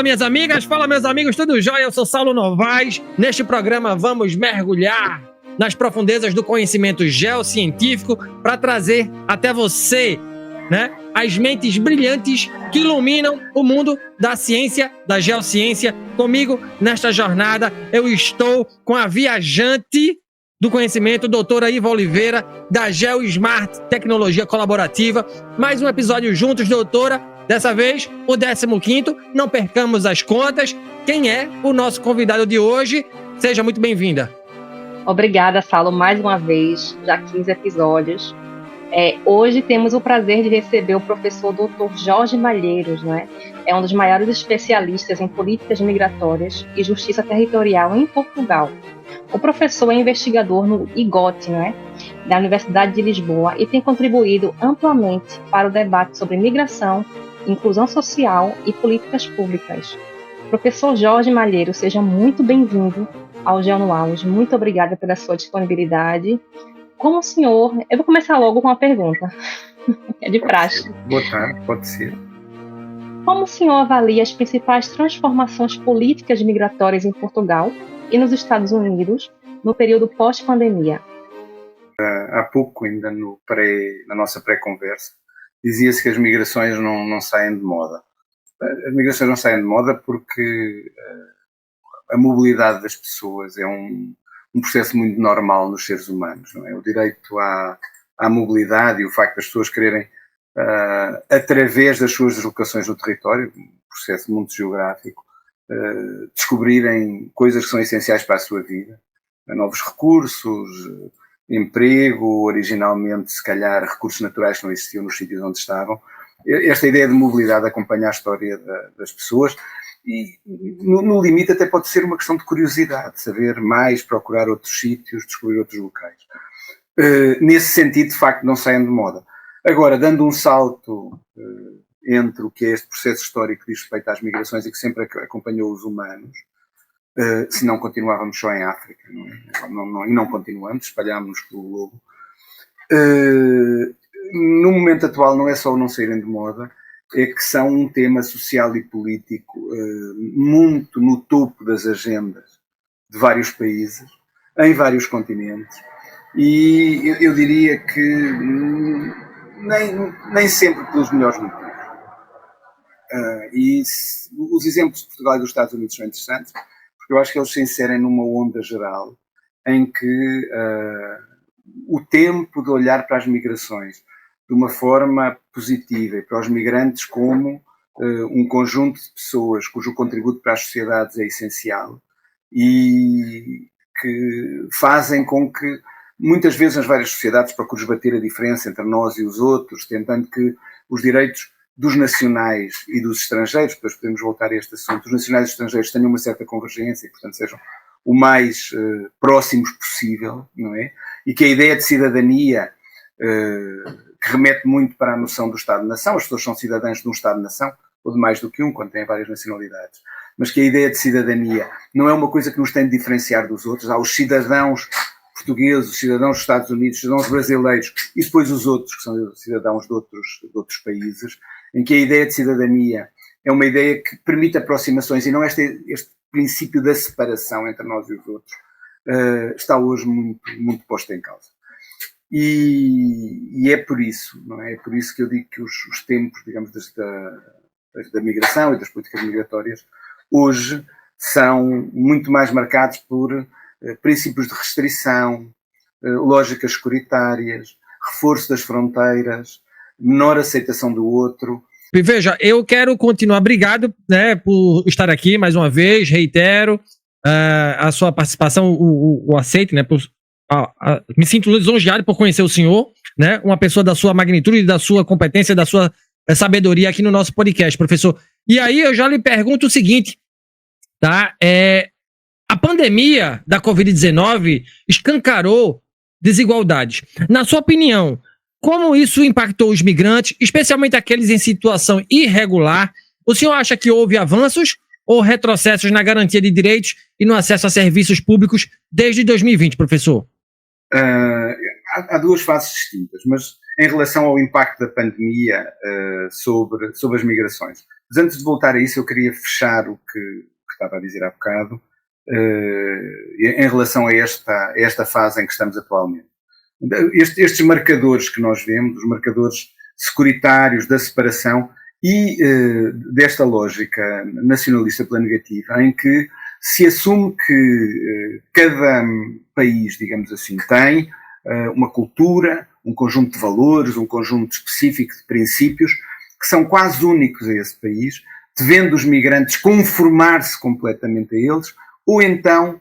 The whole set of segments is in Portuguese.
Fala, minhas amigas, fala, meus amigos, tudo jóia? Eu sou Saulo Novaes. Neste programa vamos mergulhar nas profundezas do conhecimento geocientífico para trazer até você, né, as mentes brilhantes que iluminam o mundo da ciência, da geociência. Comigo, nesta jornada, eu estou com a viajante do conhecimento, doutora Iva Oliveira, da GeoSmart Tecnologia Colaborativa. Mais um episódio juntos, doutora. Dessa vez, o 15º, não percamos as contas. Quem é o nosso convidado de hoje? Seja muito bem-vinda. Obrigada, Saulo, mais uma vez, já 15 episódios. Hoje temos o prazer de receber o professor Dr. Jorge Malheiros, né? É um dos maiores especialistas em políticas migratórias e justiça territorial em Portugal. O professor é investigador no IGOT, né, da Universidade de Lisboa, e tem contribuído amplamente para o debate sobre migração, inclusão social e políticas públicas. Professor Jorge Malheiros, seja muito bem-vindo ao Geo no Auge. Muito obrigada pela sua disponibilidade. Como o senhor... Eu vou começar logo com uma pergunta. É de praxe. Boa tarde, pode ser. Como o senhor avalia as principais transformações políticas migratórias em Portugal e nos Estados Unidos no período pós-pandemia? Há pouco, ainda na nossa pré-conversa, dizia-se que as migrações não saem de moda. As migrações não saem de moda porque a mobilidade das pessoas é um processo muito normal nos seres humanos, não é? O direito à mobilidade e o facto das pessoas quererem, através das suas deslocações no território, um processo muito geográfico, descobrirem coisas que são essenciais para a sua vida, novos recursos, emprego, originalmente, se calhar, recursos naturais que não existiam nos sítios onde estavam. Esta ideia de mobilidade acompanha a história das pessoas e, no limite, até pode ser uma questão de curiosidade, saber mais, procurar outros sítios, descobrir outros locais. Nesse sentido, de facto, não saem de moda. Agora, dando um salto entre o que é este processo histórico que diz respeito às migrações e que sempre acompanhou os humanos, se não continuávamos só em África, e não continuamos, espalhámos-nos pelo globo. No momento atual não é só o não saírem de moda, é que são um tema social e político muito no topo das agendas de vários países, em vários continentes, e eu diria que nem sempre pelos melhores motivos. Os exemplos de Portugal e dos Estados Unidos são interessantes, porque eu acho que eles se inserem numa onda geral em que o tempo de olhar para as migrações de uma forma positiva e para os migrantes como um conjunto de pessoas cujo contributo para as sociedades é essencial e que fazem com que muitas vezes nas várias sociedades procure esbater a diferença entre nós e os outros, tentando que os direitos dos nacionais e dos estrangeiros, depois podemos voltar a este assunto, os nacionais e os estrangeiros tenham uma certa convergência e, portanto, sejam o mais próximos possível, não é? E que a ideia de cidadania, que remete muito para a noção do Estado-nação, as pessoas são cidadãs de um Estado-nação, ou de mais do que um, quando têm várias nacionalidades, mas que a ideia de cidadania não é uma coisa que nos tem de diferenciar dos outros. Há os cidadãos portugueses, os cidadãos dos Estados Unidos, os cidadãos brasileiros e depois os outros, que são cidadãos de outros países, em que a ideia de cidadania é uma ideia que permite aproximações e não este princípio da separação entre nós e os outros, está hoje muito, muito posto em causa. E é por isso, não é? É por isso que eu digo que os tempos, digamos, da migração e das políticas migratórias, hoje são muito mais marcados por princípios de restrição, lógicas securitárias, reforço das fronteiras, menor aceitação do outro. Veja, eu quero continuar, obrigado, né, por estar aqui mais uma vez, reitero a sua participação, o aceito, né, me sinto lisonjeado por conhecer o senhor, né, uma pessoa da sua magnitude, da sua competência, da sua sabedoria aqui no nosso podcast, professor. E aí eu já lhe pergunto o seguinte, tá, a pandemia da Covid-19 escancarou desigualdades. Na sua opinião, como isso impactou os migrantes, especialmente aqueles em situação irregular? O senhor acha que houve avanços ou retrocessos na garantia de direitos e no acesso a serviços públicos desde 2020, professor? Há duas fases distintas, mas em relação ao impacto da pandemia sobre as migrações. Mas antes de voltar a isso, eu queria fechar o que estava a dizer há bocado, em relação a esta fase em que estamos atualmente. Estes marcadores que nós vemos, os marcadores securitários da separação e desta lógica nacionalista pela negativa, em que se assume que cada país, digamos assim, tem uma cultura, um conjunto de valores, um conjunto específico de princípios que são quase únicos a esse país, devendo os migrantes conformar-se completamente a eles, ou então,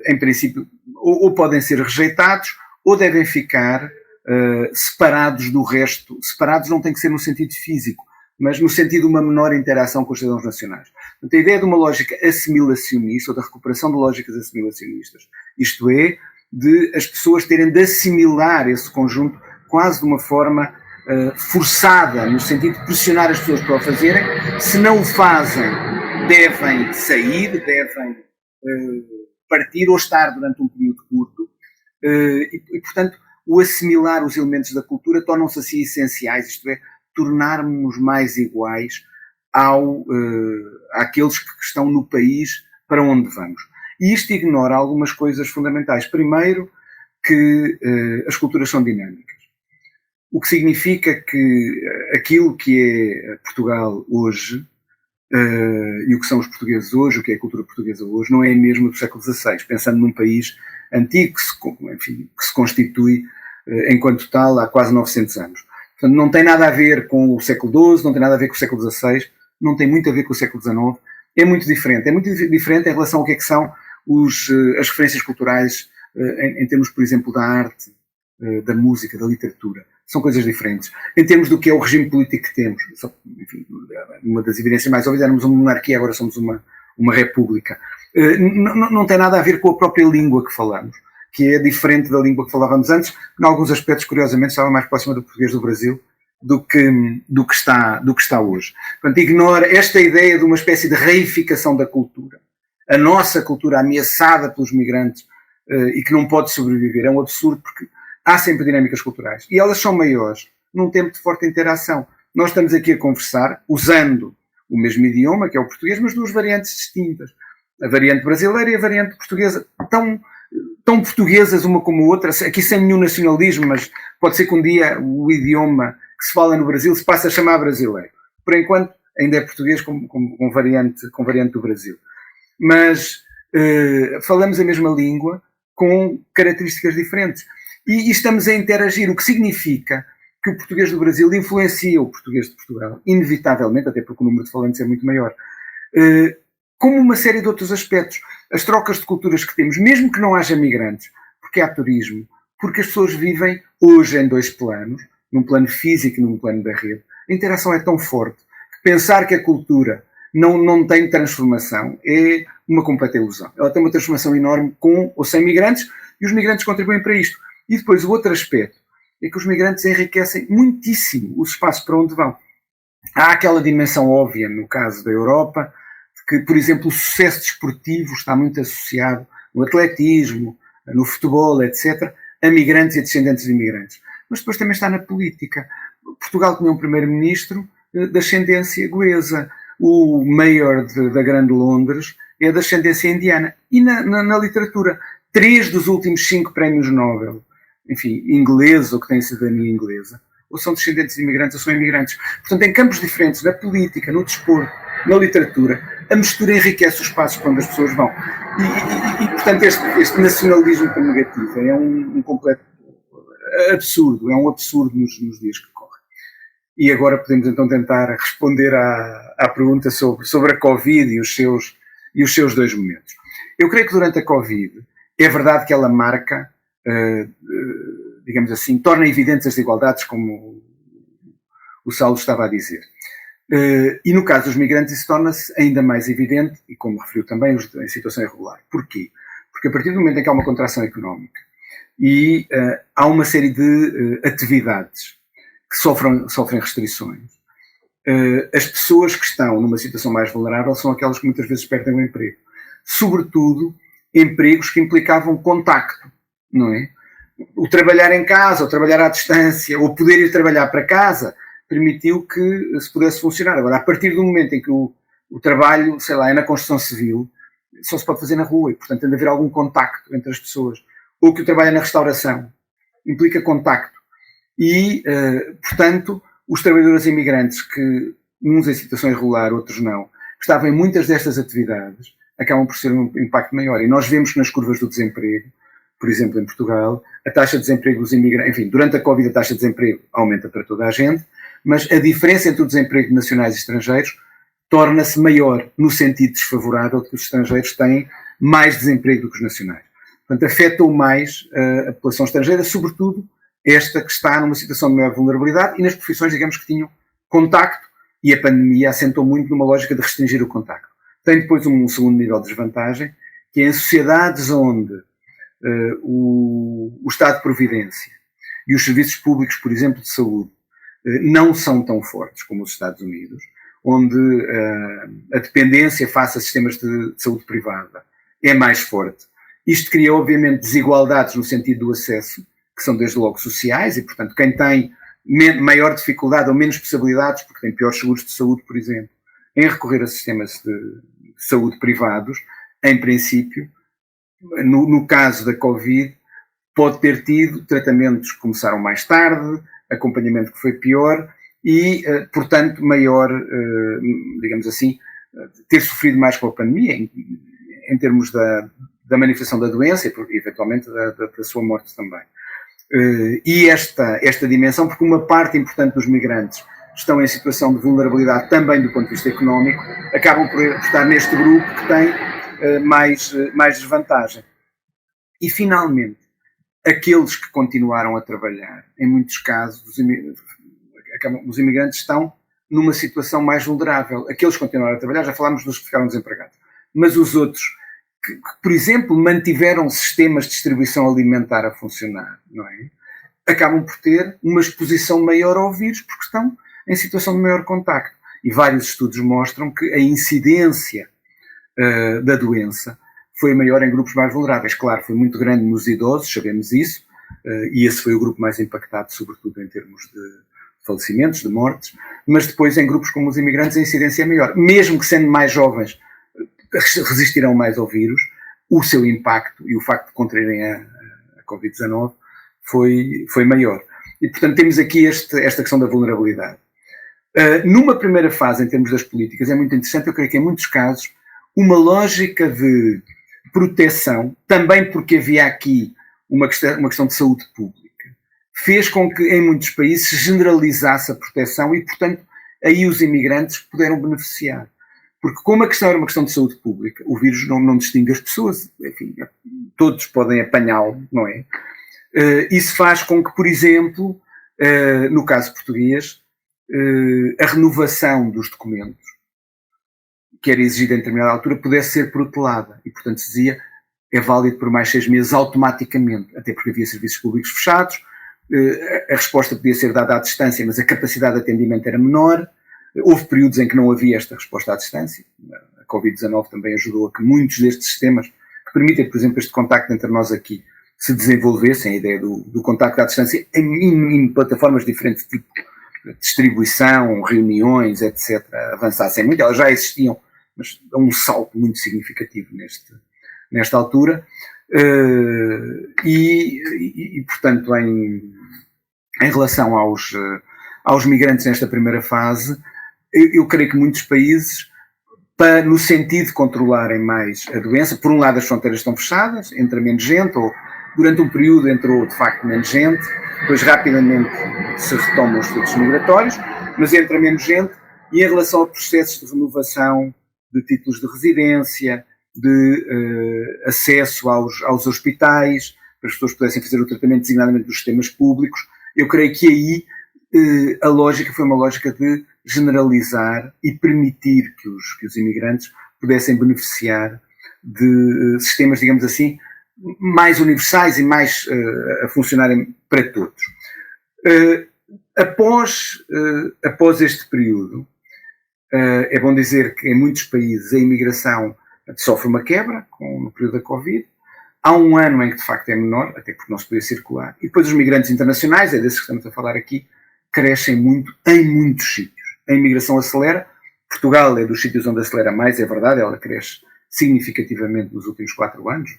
em princípio, ou podem ser rejeitados, ou devem ficar separados do resto. Separados não tem que ser no sentido físico, mas no sentido de uma menor interação com os cidadãos nacionais. Portanto, a ideia de uma lógica assimilacionista, ou da recuperação de lógicas assimilacionistas, isto é, de as pessoas terem de assimilar esse conjunto quase de uma forma forçada, no sentido de pressionar as pessoas para o fazerem. Se não o fazem, devem sair, devem partir ou estar durante um período curto. E, portanto, o assimilar os elementos da cultura tornam-se assim essenciais, isto é, tornarmos mais iguais àqueles que estão no país para onde vamos. E isto ignora algumas coisas fundamentais. Primeiro, que as culturas são dinâmicas. O que significa que aquilo que é Portugal hoje, e o que são os portugueses hoje, o que é a cultura portuguesa hoje, não é a mesma do século XVI, pensando num país antigo que se constitui enquanto tal há quase 900 anos. Portanto, não tem nada a ver com o século XII, não tem nada a ver com o século XVI, não tem muito a ver com o século XIX, é muito diferente em relação ao que são as referências culturais em termos, por exemplo, da arte, da música, da literatura. São coisas diferentes. Em termos do que é o regime político que temos, enfim, uma das evidências mais óbvias, éramos uma monarquia, agora somos uma república. Não tem nada a ver com a própria língua que falamos, que é diferente da língua que falávamos antes, que em alguns aspectos, curiosamente, estava mais próxima do português do Brasil do que está hoje. Portanto, ignora esta ideia de uma espécie de reificação da cultura. A nossa cultura ameaçada pelos migrantes e que não pode sobreviver é um absurdo, porque há sempre dinâmicas culturais e elas são maiores num tempo de forte interação. Nós estamos aqui a conversar usando o mesmo idioma, que é o português, mas duas variantes distintas. A variante brasileira e a variante portuguesa, tão portuguesas uma como a outra, aqui sem nenhum nacionalismo, mas pode ser que um dia o idioma que se fala no Brasil se passe a chamar brasileiro. Por enquanto ainda é português com variante do Brasil. Mas falamos a mesma língua com características diferentes. E estamos a interagir, o que significa que o português do Brasil influencia o português de Portugal, inevitavelmente, até porque o número de falantes é muito maior, como uma série de outros aspectos. As trocas de culturas que temos, mesmo que não haja migrantes, porque há turismo, porque as pessoas vivem hoje em dois planos, num plano físico e num plano da rede, a interação é tão forte que pensar que a cultura não tem transformação é uma completa ilusão. Ela tem uma transformação enorme com ou sem migrantes, e os migrantes contribuem para isto. E depois o outro aspecto é que os migrantes enriquecem muitíssimo os espaços para onde vão. Há aquela dimensão óbvia, no caso da Europa, de que, por exemplo, o sucesso desportivo está muito associado no atletismo, no futebol, etc., a migrantes e a descendentes de imigrantes. Mas depois também está na política. Portugal tinha um primeiro-ministro da ascendência goesa. O mayor da Grande Londres é da ascendência indiana. E na literatura, 3 dos últimos 5 prémios Nobel, enfim, ingleses ou que têm cidadania inglesa, ou são descendentes de imigrantes ou são imigrantes. Portanto, em campos diferentes, na política, no desporto, na literatura, a mistura enriquece os espaços para onde as pessoas vão. E portanto, este nacionalismo negativo é um completo absurdo, é um absurdo nos dias que correm. E agora podemos então tentar responder à pergunta sobre a Covid e os seus 2 momentos. Eu creio que durante a Covid é verdade que ela marca, digamos assim, torna evidentes as desigualdades, como o Saulo estava a dizer. E no caso dos migrantes isso torna-se ainda mais evidente, e como referiu também, em situação irregular. Porquê? Porque a partir do momento em que há uma contração económica e há uma série de atividades que sofrem restrições, as pessoas que estão numa situação mais vulnerável são aquelas que muitas vezes perdem o emprego. Sobretudo empregos que implicavam contacto, não é? O trabalhar em casa, ou trabalhar à distância, ou poder ir trabalhar para casa, permitiu que se pudesse funcionar. Agora, a partir do momento em que o trabalho, sei lá, é na construção civil, só se pode fazer na rua e, portanto, tem de haver algum contacto entre as pessoas. Ou que o trabalho é na restauração, implica contacto. E, portanto, os trabalhadores imigrantes que, uns em situação irregular, outros não, que estavam em muitas destas atividades, acabam por ser um impacto maior. E nós vemos que nas curvas do desemprego, por exemplo, em Portugal, a taxa de desemprego dos imigrantes, enfim, durante a Covid a taxa de desemprego aumenta para toda a gente, mas a diferença entre o desemprego de nacionais e estrangeiros torna-se maior, no sentido desfavorável de que os estrangeiros têm mais desemprego do que os nacionais. Portanto, afetam mais a população estrangeira, sobretudo esta que está numa situação de maior vulnerabilidade e nas profissões, digamos, que tinham contacto, e a pandemia assentou muito numa lógica de restringir o contacto. Tem depois um segundo nível de desvantagem, que é em sociedades onde o Estado de Providência e os serviços públicos, por exemplo, de saúde, não são tão fortes como os Estados Unidos, onde a dependência face a sistemas de saúde privada é mais forte. Isto cria, obviamente, desigualdades no sentido do acesso, que são desde logo sociais, e, portanto, quem tem maior dificuldade ou menos possibilidades, porque tem piores seguros de saúde, por exemplo, em recorrer a sistemas de saúde privados, em princípio, no caso da Covid, pode ter tido tratamentos que começaram mais tarde, acompanhamento que foi pior e, portanto, maior, digamos assim, ter sofrido mais com a pandemia, em termos da manifestação da doença e, eventualmente, da sua morte também. E esta dimensão, porque uma parte importante dos migrantes estão em situação de vulnerabilidade também do ponto de vista económico, acabam por estar neste grupo que tem mais desvantagem. E, finalmente, aqueles que continuaram a trabalhar, em muitos casos, os imigrantes estão numa situação mais vulnerável. Aqueles que continuaram a trabalhar, já falámos dos que ficaram desempregados, mas os outros que, por exemplo, mantiveram sistemas de distribuição alimentar a funcionar, não é? Acabam por ter uma exposição maior ao vírus porque estão em situação de maior contacto. E vários estudos mostram que a incidência da doença foi maior em grupos mais vulneráveis. Claro, foi muito grande nos idosos, sabemos isso, e esse foi o grupo mais impactado, sobretudo em termos de falecimentos, de mortes, mas depois em grupos como os imigrantes a incidência é maior. Mesmo que sendo mais jovens, resistirão mais ao vírus, o seu impacto e o facto de contraírem a Covid-19 foi maior. E, portanto, temos aqui esta questão da vulnerabilidade. Numa primeira fase, em termos das políticas, é muito interessante, eu creio que em muitos casos, uma lógica de proteção, também porque havia aqui uma questão de saúde pública, fez com que em muitos países se generalizasse a proteção e, portanto, aí os imigrantes puderam beneficiar. Porque como a questão era uma questão de saúde pública, o vírus não distingue as pessoas, enfim, todos podem apanhá-lo, não é? Isso faz com que, por exemplo, no caso português, a renovação dos documentos, que era exigida em determinada altura, pudesse ser protelada. E, portanto, se dizia, é válido por mais 6 meses automaticamente, até porque havia serviços públicos fechados, a resposta podia ser dada à distância, mas a capacidade de atendimento era menor. Houve períodos em que não havia esta resposta à distância. A Covid-19 também ajudou a que muitos destes sistemas, que permitem, por exemplo, este contacto entre nós aqui, se desenvolvessem, a ideia do contacto à distância, em plataformas diferentes, tipo distribuição, reuniões, etc., avançassem muito. Elas já existiam, mas é um salto muito significativo nesta altura. Portanto, em relação aos migrantes nesta primeira fase, eu creio que muitos países, no sentido de controlarem mais a doença, por um lado as fronteiras estão fechadas, entra menos gente, ou durante um período entrou de facto menos gente, depois rapidamente se retomam os fluxos migratórios, mas entra menos gente, e em relação a processos de renovação de títulos de residência, de acesso aos hospitais, para as pessoas pudessem fazer o tratamento designadamente dos sistemas públicos, eu creio que aí a lógica foi uma lógica de generalizar e permitir que os imigrantes pudessem beneficiar de sistemas, digamos assim, mais universais e mais a funcionarem para todos. Após este período, é bom dizer que em muitos países a imigração sofre uma quebra no período da Covid. Há um ano em que de facto é menor, até porque não se podia circular. E depois os migrantes internacionais, é desses que estamos a falar aqui, crescem muito em muitos sítios. A imigração acelera. Portugal é dos sítios onde acelera mais, é verdade, ela cresce significativamente nos últimos 4 anos.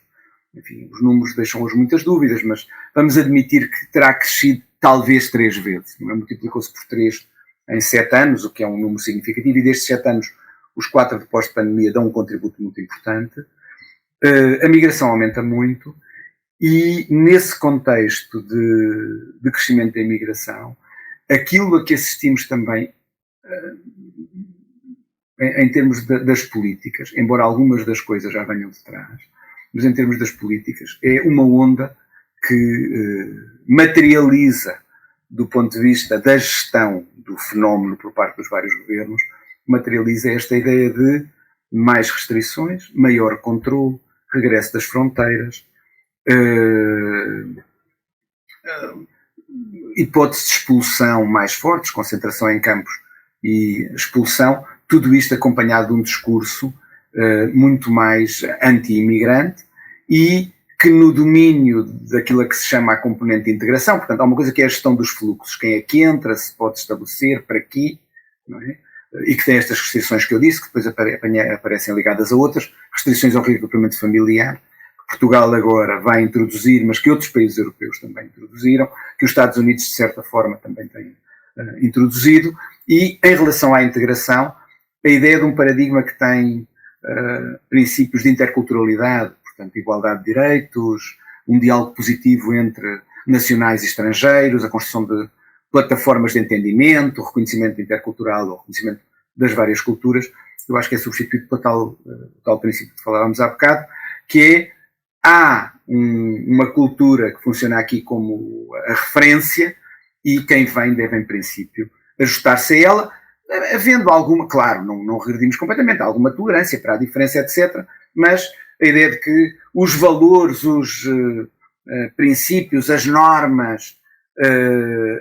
Enfim, os números deixam-nos muitas dúvidas, mas vamos admitir que terá crescido talvez 3 vezes. Multiplicou-se por 3 em 7 anos, o que é um número significativo, e destes 7 anos, os 4 de pós-pandemia dão um contributo muito importante. A migração aumenta muito, e nesse contexto de crescimento da imigração, aquilo a que assistimos também, em termos das políticas, embora algumas das coisas já venham de trás, mas em termos das políticas, é uma onda que materializa, do ponto de vista da gestão do fenómeno por parte dos vários governos, materializa esta ideia de mais restrições, maior controle, regresso das fronteiras, hipóteses de expulsão mais fortes, concentração em campos e expulsão, tudo isto acompanhado de um discurso muito mais anti-imigrante e que no domínio daquilo a que se chama a componente de integração, portanto, há uma coisa que é a gestão dos fluxos, quem é que entra, se pode estabelecer, para quê, não é? E que tem estas restrições que eu disse, que depois aparecem ligadas a outras, restrições ao reagrupamento familiar, que Portugal agora vai introduzir, mas que outros países europeus também introduziram, que os Estados Unidos, de certa forma, também têm introduzido, e em relação à integração, a ideia de um paradigma que tem princípios de interculturalidade, portanto, igualdade de direitos, um diálogo positivo entre nacionais e estrangeiros, a construção de plataformas de entendimento, o reconhecimento intercultural, o reconhecimento das várias culturas, eu acho que é substituído por tal princípio que falávamos há bocado, que é, há uma cultura que funciona aqui como a referência e quem vem deve, em princípio, ajustar-se a ela, havendo alguma, claro, não regredimos completamente, há alguma tolerância para a diferença, etc., mas a ideia de que os valores, os princípios, as normas,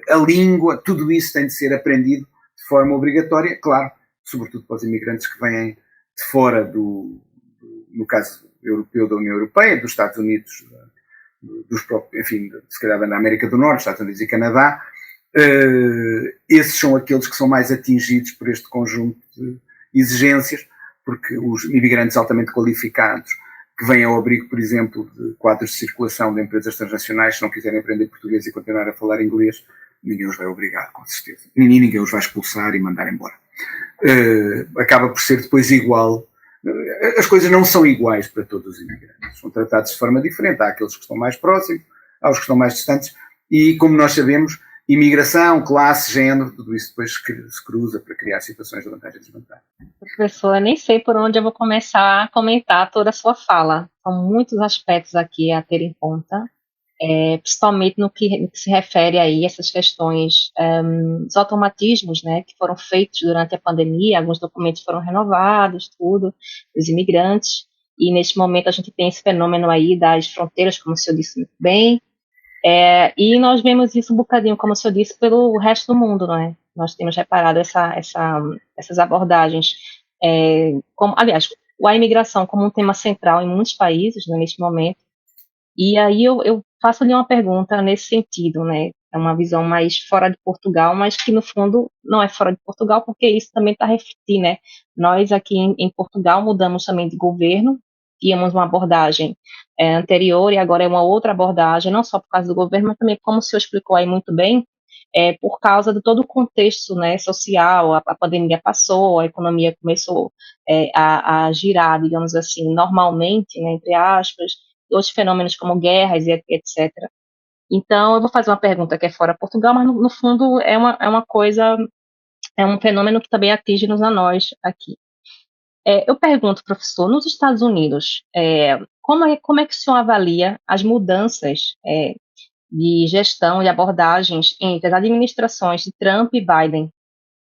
a língua, tudo isso tem de ser aprendido de forma obrigatória, claro, sobretudo para os imigrantes que vêm de fora no caso europeu, da União Europeia, dos Estados Unidos, dos próprios, enfim, se calhar da América do Norte, Estados Unidos e Canadá. Esses são aqueles que são mais atingidos por este conjunto de exigências, porque os imigrantes altamente qualificados que vêm ao abrigo, por exemplo, de quadros de circulação de empresas transnacionais, se não quiserem aprender português e continuar a falar inglês, ninguém os vai obrigar, com certeza. Ninguém os vai expulsar e mandar embora. Acaba por ser depois igual. As coisas não são iguais para todos os imigrantes. São tratados de forma diferente. Há aqueles que estão mais próximos, há os que estão mais distantes. E, como nós sabemos, imigração, classe, género, tudo isso depois se cruza para criar situações de vantagem e desvantagem. Professor, eu nem sei por onde eu vou começar a comentar toda a sua fala. São muitos aspectos aqui a ter em conta, principalmente no que se refere aí a essas questões dos automatismos, né, que foram feitos durante a pandemia, alguns documentos foram renovados, tudo, dos imigrantes, e neste momento a gente tem esse fenômeno aí das fronteiras, como o senhor disse muito bem, e nós vemos isso um bocadinho, como o senhor disse, pelo resto do mundo, não é? Nós temos reparado essas abordagens, aliás, a imigração como um tema central em muitos países, né, neste momento. E aí eu faço-lhe uma pergunta nesse sentido, né? É uma visão mais fora de Portugal, mas que no fundo não é fora de Portugal, porque isso também está refletindo, né? Nós aqui em Portugal mudamos também de governo, tínhamos uma abordagem anterior e agora é uma outra abordagem, não só por causa do governo, mas também, como o senhor explicou aí muito bem, por causa de todo o contexto, né, social, a pandemia passou, a economia começou a girar, digamos assim, normalmente, né, entre aspas, outros fenômenos como guerras e etc. Então, eu vou fazer uma pergunta que é fora Portugal, mas no fundo é uma coisa, é um fenômeno que também atinge-nos a nós aqui. Eu pergunto, professor, nos Estados Unidos, como é que o senhor avalia as mudanças de gestão e abordagens entre as administrações de Trump e Biden?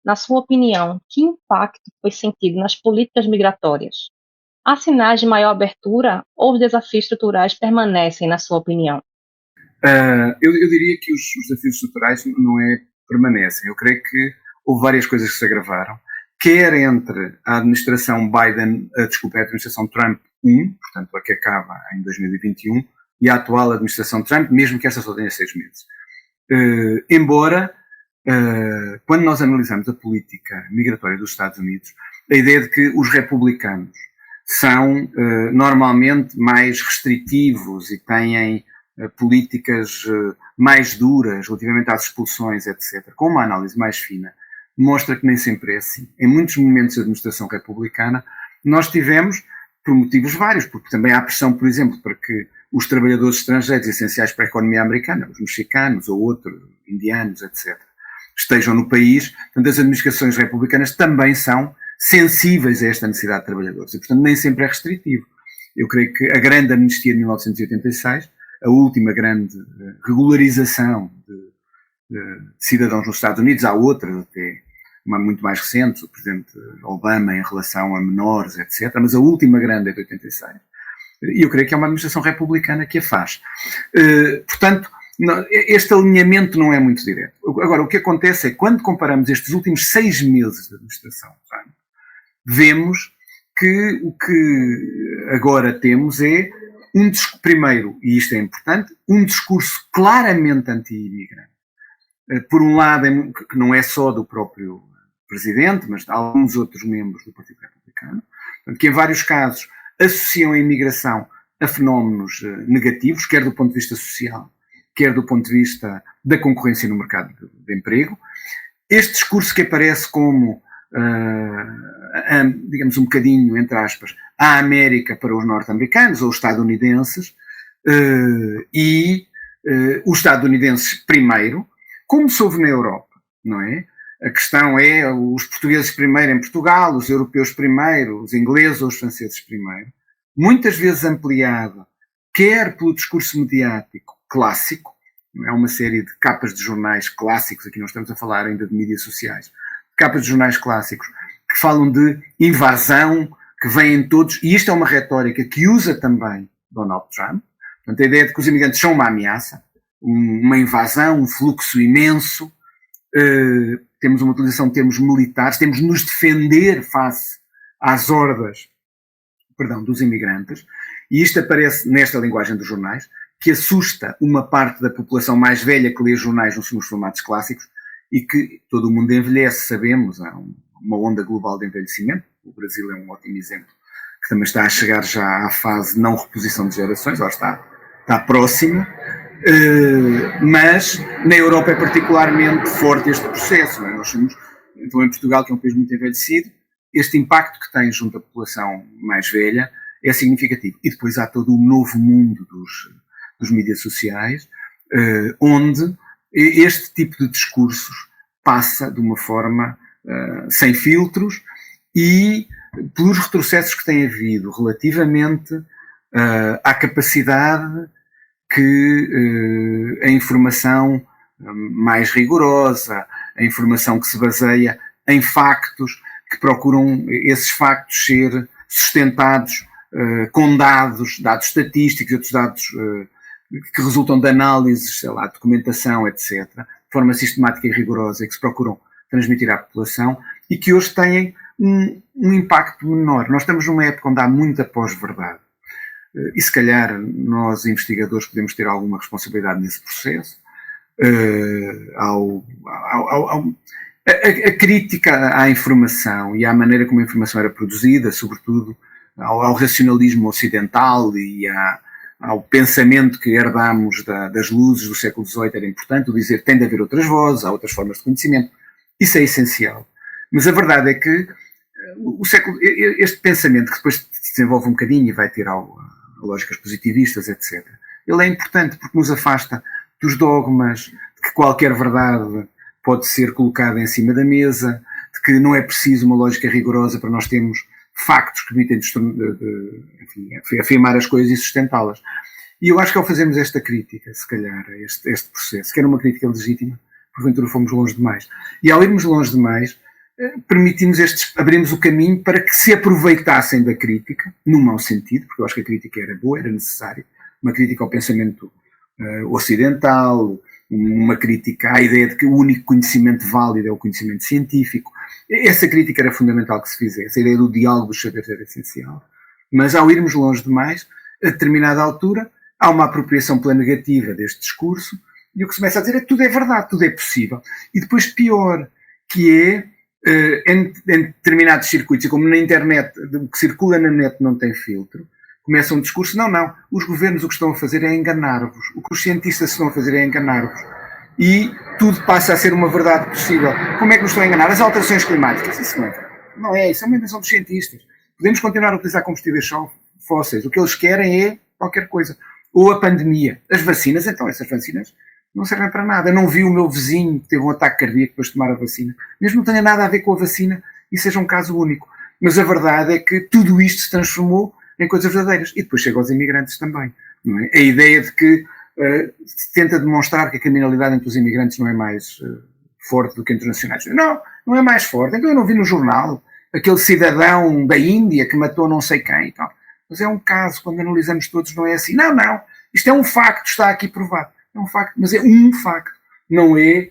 Na sua opinião, que impacto foi sentido nas políticas migratórias? Há sinais de maior abertura ou os desafios estruturais permanecem, na sua opinião? Eu diria que os desafios estruturais permanecem. Eu creio que houve várias coisas que se agravaram, quer entre a administração Biden, a administração Trump 1, portanto a que acaba em 2021, e a atual administração Trump, mesmo que esta só tenha 6 meses. Embora quando nós analisamos a política migratória dos Estados Unidos, a ideia de que os republicanos são normalmente mais restritivos e têm políticas mais duras relativamente às expulsões, etc., com uma análise mais fina, mostra que nem sempre é assim. Em muitos momentos da administração republicana, nós tivemos, por motivos vários, porque também há pressão, por exemplo, para que os trabalhadores estrangeiros essenciais para a economia americana, os mexicanos ou outros, indianos, etc., estejam no país. Portanto, as administrações republicanas também são sensíveis a esta necessidade de trabalhadores e, portanto, nem sempre é restritivo. Eu creio que a grande amnistia de 1986, a última grande regularização de cidadãos nos Estados Unidos, há outras até uma muito mais recente, o presidente Obama em relação a menores, etc., mas a última grande é de 86, e eu creio que é uma administração republicana que a faz. Portanto, este alinhamento não é muito direto. Agora, o que acontece é que quando comparamos estes últimos 6 meses de administração, vemos que o que agora temos é primeiro, e isto é importante, um discurso claramente anti-imigrante. Por um lado, que não é só do próprio presidente, mas de alguns outros membros do Partido Republicano, que em vários casos associam a imigração a fenómenos negativos, quer do ponto de vista social, quer do ponto de vista da concorrência no mercado de emprego. Este discurso que aparece como, digamos, um bocadinho, entre aspas, a América para os norte-americanos ou os estadunidenses, e os estadunidenses primeiro, como se houve na Europa, não é? A questão é os portugueses primeiro em Portugal, os europeus primeiro, os ingleses ou os franceses primeiro, muitas vezes ampliada, quer pelo discurso mediático clássico, é uma série de capas de jornais clássicos, aqui não estamos a falar ainda de mídias sociais, capas de jornais clássicos que falam de invasão, que vêm todos, e isto é uma retórica que usa também Donald Trump. Portanto, a ideia de que os imigrantes são uma ameaça, uma invasão, um fluxo imenso, temos uma utilização de termos militares, temos de nos defender face às hordas, dos imigrantes, e isto aparece nesta linguagem dos jornais, que assusta uma parte da população mais velha que lê jornais nos formatos clássicos e que todo o mundo envelhece, sabemos, há uma onda global de envelhecimento, o Brasil é um ótimo exemplo, que também está a chegar já à fase de não reposição de gerações, lá está próxima, mas na Europa é particularmente forte este processo, não é? Nós somos, então em Portugal, que é um país muito envelhecido, este impacto que tem junto à população mais velha é significativo. E depois há todo o novo mundo dos mídias sociais, onde este tipo de discursos passa de uma forma sem filtros e pelos retrocessos que tem havido relativamente à capacidade que a informação mais rigorosa, a informação que se baseia em factos, que procuram esses factos ser sustentados com dados estatísticos e outros dados que resultam de análises, sei lá, documentação, etc., de forma sistemática e rigorosa, e que se procuram transmitir à população, e que hoje têm um impacto menor. Nós estamos numa época onde há muita pós-verdade, e se calhar nós, investigadores, podemos ter alguma responsabilidade nesse processo. A crítica à informação e à maneira como a informação era produzida, sobretudo ao racionalismo ocidental e ao pensamento que herdámos das luzes do século XVIII era importante, o dizer tem de haver outras vozes, há outras formas de conhecimento. Isso é essencial. Mas a verdade é que este pensamento, que depois se desenvolve um bocadinho e vai ter lógicas positivistas, etc., ele é importante porque nos afasta dos dogmas, de que qualquer verdade pode ser colocada em cima da mesa, de que não é preciso uma lógica rigorosa para nós termos factos que permitem afirmar as coisas e sustentá-las. E eu acho que ao fazermos esta crítica, se calhar, este processo, que era uma crítica legítima, porventura fomos longe demais. E ao irmos longe demais, abrimos o caminho para que se aproveitassem da crítica, no mau sentido, porque eu acho que a crítica era boa, era necessária, uma crítica ao pensamento ocidental, uma crítica à ideia de que o único conhecimento válido é o conhecimento científico. Essa crítica era fundamental que se fizesse, a ideia do diálogo dos saberes era essencial. Mas ao irmos longe demais, a determinada altura, há uma apropriação pela negativa deste discurso E o que se começa a dizer é que tudo é verdade, tudo é possível. E depois pior, que é, em determinados circuitos, e como na internet, o que circula na net não tem filtro, começa um discurso, não, os governos o que estão a fazer é enganar-vos, o que os cientistas estão a fazer é enganar-vos. E tudo passa a ser uma verdade possível. Como é que nos estão a enganar? As alterações climáticas, isso não é verdade. Não é, isso é uma invenção dos cientistas. Podemos continuar a utilizar combustíveis fósseis, o que eles querem é qualquer coisa. Ou a pandemia. As vacinas, então, essas vacinas não servem para nada. Eu não vi o meu vizinho que teve um ataque cardíaco depois de tomar a vacina. Mesmo não tenha nada a ver com a vacina e seja um caso único. Mas a verdade é que tudo isto se transformou em coisas verdadeiras. E depois chega aos imigrantes também. Não é? A ideia de que se tenta demonstrar que a criminalidade entre os imigrantes não é mais forte do que entre os nacionais. Não é mais forte. Então eu não vi no jornal aquele cidadão da Índia que matou não sei quem e tal. Mas é um caso, quando analisamos todos, não é assim. Não. Isto é um facto, está aqui provado. É um facto, mas é um facto. Não é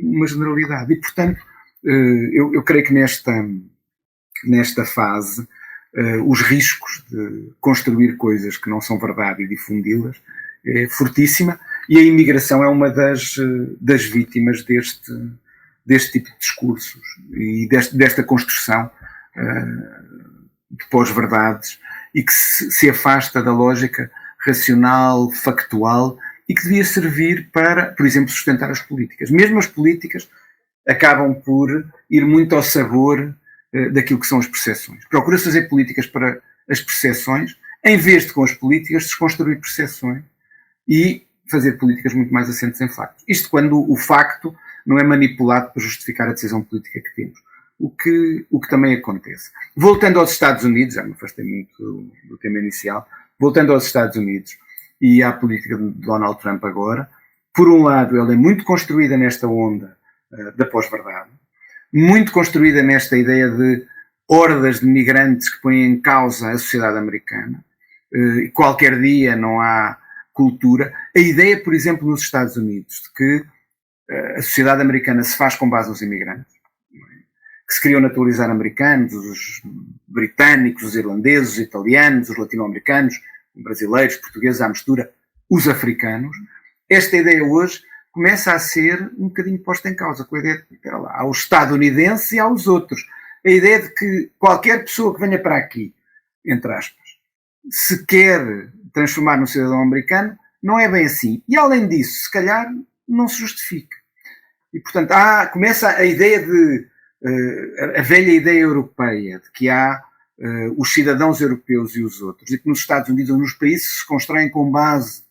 uma generalidade. E, portanto, eu creio que nesta fase, os riscos de construir coisas que não são verdade e difundi-las é fortíssima. E a imigração é uma das vítimas deste tipo de discursos e desta construção de pós-verdades e que se afasta da lógica racional, factual e que devia servir para, por exemplo, sustentar as políticas. Mesmo as políticas acabam por ir muito ao sabor daquilo que são as percepções. Procura-se fazer políticas para as percepções em vez de, com as políticas, desconstruir percepções e fazer políticas muito mais assentes em factos. Isto quando o facto não é manipulado para justificar a decisão política que temos. O que também acontece. Voltando aos Estados Unidos, já me afastei muito do tema inicial, voltando aos Estados Unidos e à política de Donald Trump agora, por um lado, ela é muito construída nesta onda da pós-verdade, muito construída nesta ideia de hordas de migrantes que põem em causa a sociedade americana, e qualquer dia não há cultura. A ideia, por exemplo, nos Estados Unidos, de que a sociedade americana se faz com base nos imigrantes, que se queriam naturalizar americanos, os britânicos, os irlandeses, os italianos, os latino-americanos, brasileiros, portugueses, à mistura, os africanos. Esta ideia hoje começa a ser um bocadinho posta em causa, com a ideia de, espera lá, há os estadunidenses e há os outros. A ideia de que qualquer pessoa que venha para aqui, entre aspas, se quer transformar num cidadão americano, não é bem assim. E além disso, se calhar, não se justifica. E, portanto, começa a ideia de a velha ideia europeia de que há os cidadãos europeus e os outros, e que nos Estados Unidos ou nos países que se constroem com base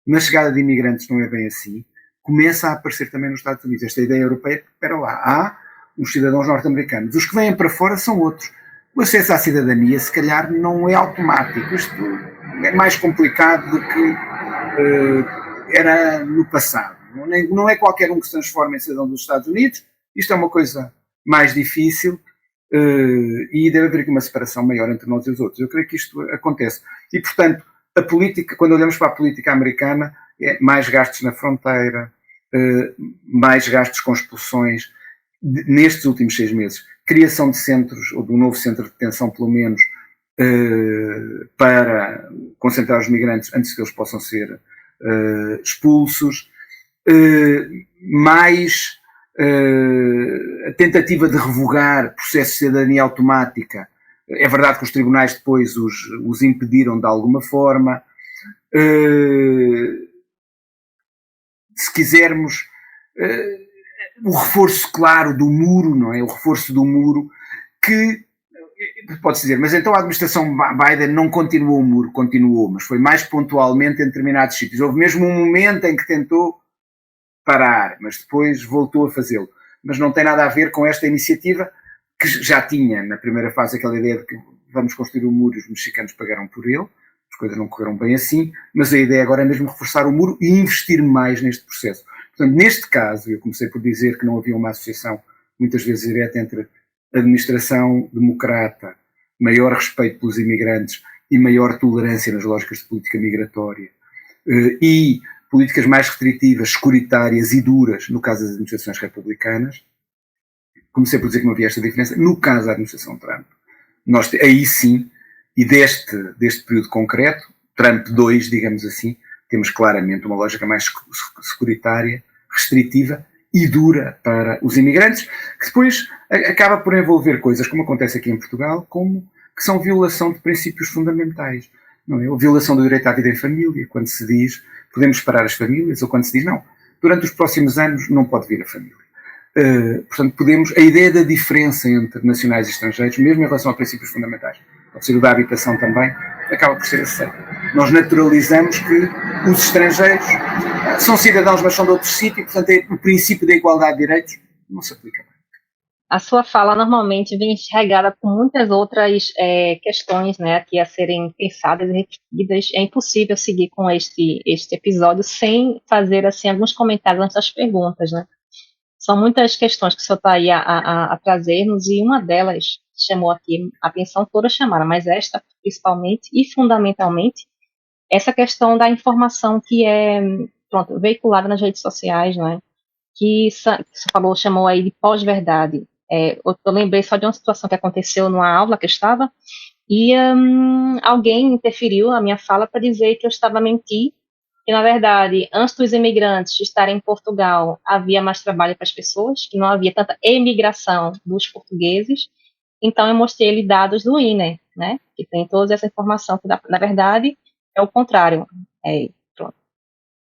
na chegada de imigrantes não é bem assim, começa a aparecer também nos Estados Unidos. Esta ideia europeia, espera lá, há os cidadãos norte-americanos. Os que vêm para fora são outros. O acesso à cidadania, se calhar, não é automático. Isto é mais complicado do que era no passado. Não é qualquer um que se transforma em cidadão dos Estados Unidos. Isto é uma coisa mais difícil e deve haver aqui uma separação maior entre nós e os outros. Eu creio que isto acontece. E, portanto, a política, quando olhamos para a política americana, é mais gastos na fronteira, mais gastos com expulsões. Nestes últimos 6 meses, criação de centros, ou de um novo centro de detenção, pelo menos, para concentrar os migrantes antes que eles possam ser expulsos. Mais a tentativa de revogar processos de cidadania automática. É verdade que os tribunais depois os impediram de alguma forma. Se quisermos, o reforço claro do muro, não é? O reforço do muro que, pode-se dizer, mas então a administração Biden não continuou o muro, continuou, mas foi mais pontualmente em determinados sítios. Houve mesmo um momento em que tentou parar, mas depois voltou a fazê-lo. Mas não tem nada a ver com esta iniciativa que já tinha, na primeira fase, aquela ideia de que vamos construir o muro e os mexicanos pagaram por ele. As coisas não correram bem assim, mas a ideia agora é mesmo reforçar o muro e investir mais neste processo. Portanto, neste caso, eu comecei por dizer que não havia uma associação, muitas vezes direta, entre administração democrata, maior respeito pelos imigrantes e maior tolerância nas lógicas de política migratória, e políticas mais restritivas, securitárias e duras, no caso das administrações republicanas. Comecei por dizer que não havia esta diferença. No caso da administração Trump, aí sim, e deste período concreto, Trump 2, digamos assim, temos claramente uma lógica mais securitária, restritiva e dura para os imigrantes, que depois acaba por envolver coisas, como acontece aqui em Portugal, como que são violação de princípios fundamentais. Não é? A violação do direito à vida em família, quando se diz podemos separar as famílias, ou quando se diz não, durante os próximos anos não pode vir a família. Portanto, a ideia da diferença entre nacionais e estrangeiros, mesmo em relação a princípios fundamentais, pode ser o da habitação também, acaba por ser aceito. Nós naturalizamos que os estrangeiros são cidadãos, mas são de outro sítio, e, portanto, o princípio da igualdade de direitos não se aplica. A sua fala normalmente vem regada com muitas outras questões, né, aqui a serem pensadas e repetidas. É impossível seguir com este episódio sem fazer assim alguns comentários antes das perguntas, né? São muitas questões que o senhor está aí a trazer-nos, e uma delas chamou aqui a atenção, todas chamaram, mas esta principalmente e fundamentalmente, essa questão da informação que é veiculada nas redes sociais, né? Que você chamou aí de pós-verdade. Eu lembrei só de uma situação que aconteceu numa aula que eu estava, e alguém interferiu na minha fala para dizer que eu estava a mentir, que, na verdade, antes dos imigrantes estarem em Portugal, havia mais trabalho para as pessoas, que não havia tanta emigração dos portugueses. Então, eu mostrei-lhe dados do INE, né, que tem toda essa informação, que, na verdade, é o contrário. Pronto.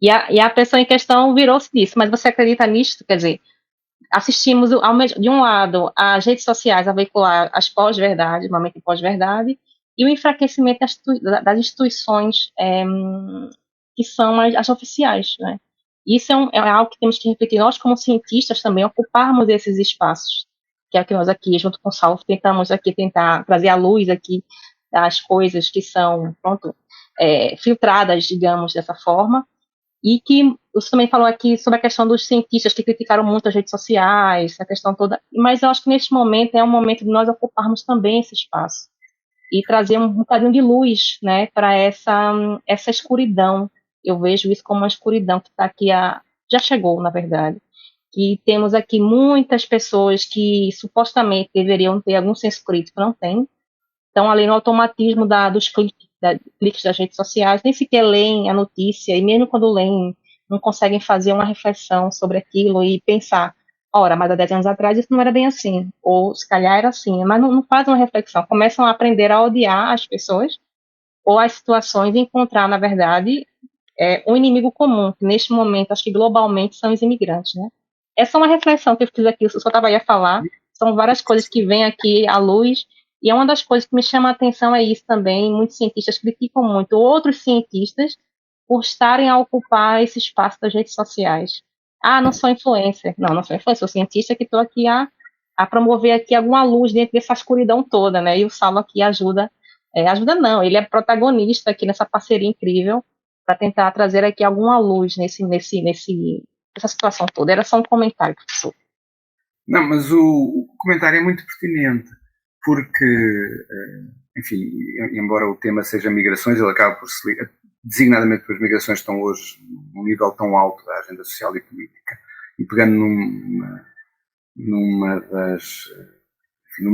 E a pessoa em questão virou-se disso, mas você acredita nisso? Quer dizer, assistimos, de um lado, as redes sociais a veicular as pós-verdade, o momento de pós-verdade, e o enfraquecimento das instituições que são as oficiais, né? Isso é algo que temos que refletir, nós como cientistas também, ocuparmos esses espaços, que é o que nós aqui, junto com o Saulo, tentamos aqui tentar trazer à luz aqui as coisas que são, filtradas, digamos, dessa forma, e que você também falou aqui sobre a questão dos cientistas que criticaram muito as redes sociais, a questão toda, mas eu acho que neste momento é um momento de nós ocuparmos também esse espaço e trazer um bocadinho de luz, né, para essa escuridão. Eu vejo isso como uma escuridão que está aqui, já chegou, na verdade, que temos aqui muitas pessoas que supostamente deveriam ter algum senso crítico, não tem, estão ali no automatismo dos cliques das redes sociais, nem sequer leem a notícia, e mesmo quando leem, não conseguem fazer uma reflexão sobre aquilo e pensar, ora, mas há 10 anos atrás isso não era bem assim, ou se calhar era assim, mas não fazem uma reflexão, começam a aprender a odiar as pessoas ou as situações e encontrar, na verdade, um inimigo comum, que neste momento, acho que globalmente, são os imigrantes, né? Essa é uma reflexão que eu fiz aqui, eu só estava aí a falar, são várias coisas que vêm aqui à luz, e é uma das coisas que me chama a atenção é isso também, muitos cientistas criticam muito outros cientistas por estarem a ocupar esse espaço das redes sociais. Não sou influencer. Não sou influencer, sou cientista que estou aqui a promover aqui alguma luz dentro dessa escuridão toda, né? E o Saulo aqui ajuda não, ele é protagonista aqui nessa parceria incrível para tentar trazer aqui alguma luz nessa situação toda. Era só um comentário, professor. Não, mas o comentário é muito pertinente, porque, enfim, embora o tema seja migrações, ele acaba por se ligar, designadamente porque as migrações estão hoje num nível tão alto da agenda social e política, e pegando numa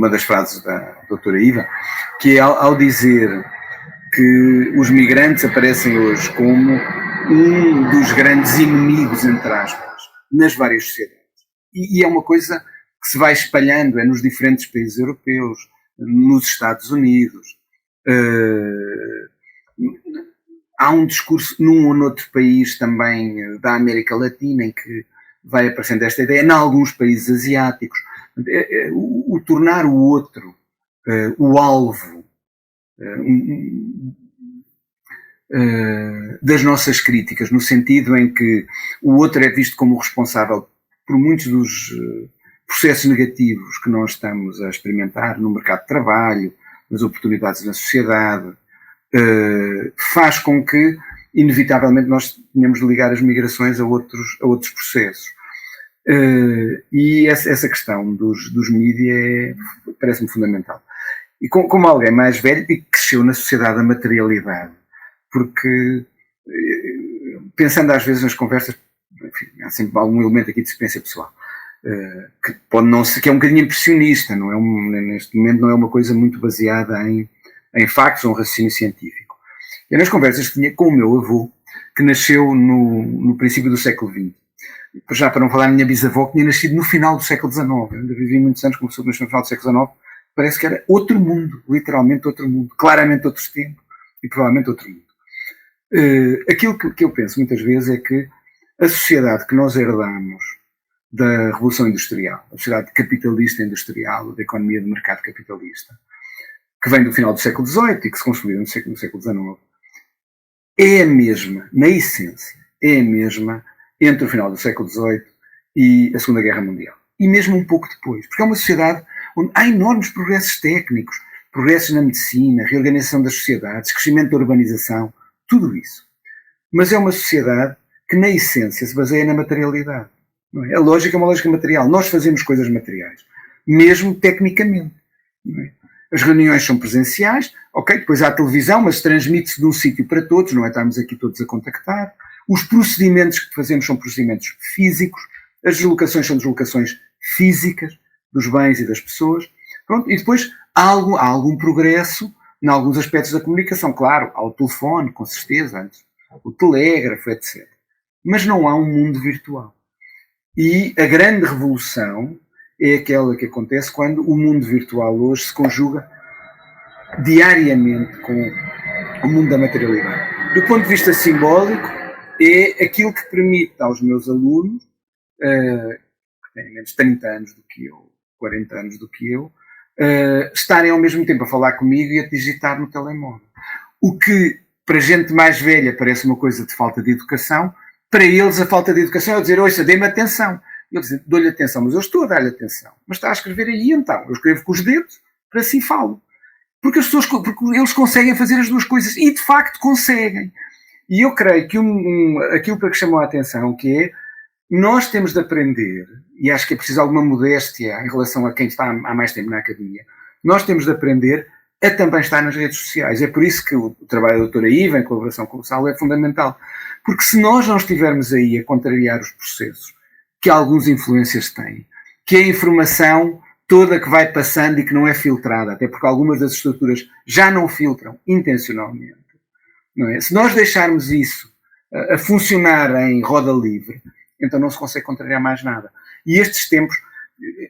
das frases da doutora Iva, que é ao dizer que os migrantes aparecem hoje como um dos grandes inimigos, entre aspas, nas várias sociedades. E é uma coisa que se vai espalhando nos diferentes países europeus, nos Estados Unidos. Há um discurso num ou noutro país também da América Latina em que vai aparecendo esta ideia, em alguns países asiáticos. O tornar o outro o alvo das nossas críticas, no sentido em que o outro é visto como responsável por muitos dos processos negativos que nós estamos a experimentar no mercado de trabalho, nas oportunidades na sociedade, faz com que, inevitavelmente, nós tenhamos de ligar as migrações a outros processos. E essa questão dos mídias parece-me fundamental. E como alguém mais velho e que cresceu na sociedade da materialidade, porque, pensando às vezes nas conversas, enfim, há sempre algum elemento aqui de experiência pessoal, que pode não ser, que é um bocadinho impressionista, não é neste momento não é uma coisa muito baseada em factos ou um raciocínio científico. E nas conversas que tinha com o meu avô, que nasceu no princípio do século XX. Já para não falar, a minha bisavó que tinha nascido no final do século XIX. Eu ainda vivi muitos anos, começou a nascer no final do século XIX. Parece que era outro mundo, literalmente outro mundo, claramente outros tempos e provavelmente outro mundo. Aquilo que eu penso muitas vezes é que a sociedade que nós herdamos da Revolução Industrial, a sociedade capitalista industrial, da economia de mercado capitalista, que vem do final do século XVIII e que se construiu no século XIX, é a mesma, na essência, é a mesma entre o final do século XVIII e a Segunda Guerra Mundial. E mesmo um pouco depois, porque é uma sociedade onde há enormes progressos técnicos, progressos na medicina, reorganização das sociedades, crescimento da urbanização, tudo isso. Mas é uma sociedade que, na essência, se baseia na materialidade. Não é? A lógica é uma lógica material. Nós fazemos coisas materiais, mesmo tecnicamente. Não é? As reuniões são presenciais, ok, depois há a televisão, mas transmite-se de um sítio para todos, não é estarmos aqui todos a contactar. Os procedimentos que fazemos são procedimentos físicos, as deslocações são deslocações físicas dos bens e das pessoas. Pronto, e depois há algum progresso em alguns aspectos da comunicação. Claro, há o telefone, com certeza, antes, o telégrafo, etc. Mas não há um mundo virtual. E a grande revolução é aquela que acontece quando o mundo virtual hoje se conjuga diariamente com o mundo da materialidade. Do ponto de vista simbólico, é aquilo que permite aos meus alunos, que têm menos de 30 anos do que eu, 40 anos do que eu, estarem ao mesmo tempo a falar comigo e a digitar no telemóvel. O que, para gente mais velha, parece uma coisa de falta de educação, para eles a falta de educação é dizer, ouça, dê-me atenção. Eu dizer, dou-lhe atenção, mas eu estou a dar-lhe atenção. Mas está a escrever aí então. Eu escrevo com os dedos, para assim falo. Porque porque eles conseguem fazer as duas coisas e de facto conseguem. E eu creio que aquilo para que chamou a atenção, que é, nós temos de aprender, e acho que é preciso alguma modéstia em relação a quem está há mais tempo na academia, nós temos de aprender a também estar nas redes sociais. É por isso que o trabalho da doutora Iva, em colaboração com o Saulo, é fundamental. Porque se nós não estivermos aí a contrariar os processos que alguns influencers têm, que a informação toda que vai passando e que não é filtrada, até porque algumas das estruturas já não filtram intencionalmente, não é? Se nós deixarmos isso a funcionar em roda livre, então não se consegue contrariar mais nada. E estes tempos,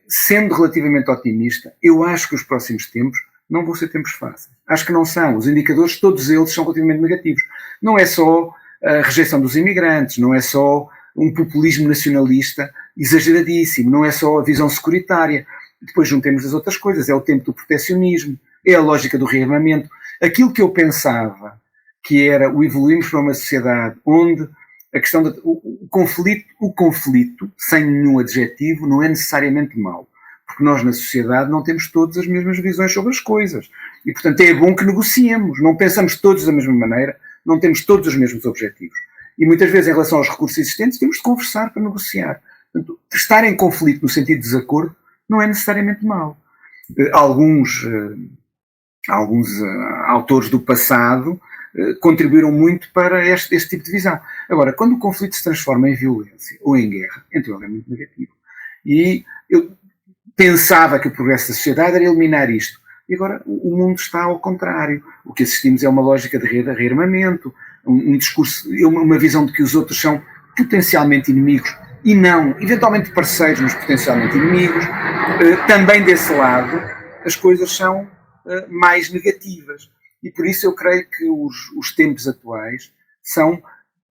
sendo relativamente otimista, eu acho que os próximos tempos não vão ser tempos fáceis. Acho que não são. Os indicadores, todos eles, são relativamente negativos. Não é só a rejeição dos imigrantes, não é só um populismo nacionalista exageradíssimo, não é só a visão securitária. Depois juntemos as outras coisas, é o tempo do protecionismo, é a lógica do rearmamento. Aquilo que eu pensava que era o evoluirmos para uma sociedade onde a questão o conflito, sem nenhum adjetivo, não é necessariamente mau. Porque nós na sociedade não temos todas as mesmas visões sobre as coisas. E, portanto, é bom que negociemos. Não pensamos todos da mesma maneira, não temos todos os mesmos objetivos. E muitas vezes, em relação aos recursos existentes, temos de conversar para negociar. Portanto, estar em conflito no sentido de desacordo não é necessariamente mau. Alguns autores do passado contribuíram muito para este tipo de visão. Agora, quando o conflito se transforma em violência ou em guerra, então ele é muito negativo. E eu pensava que o progresso da sociedade era eliminar isto. E agora o mundo está ao contrário. O que assistimos é uma lógica de rearmamento, um discurso, uma visão de que os outros são potencialmente inimigos e não, eventualmente parceiros, mas potencialmente inimigos. Também desse lado, as coisas são mais negativas. E por isso eu creio que os tempos atuais são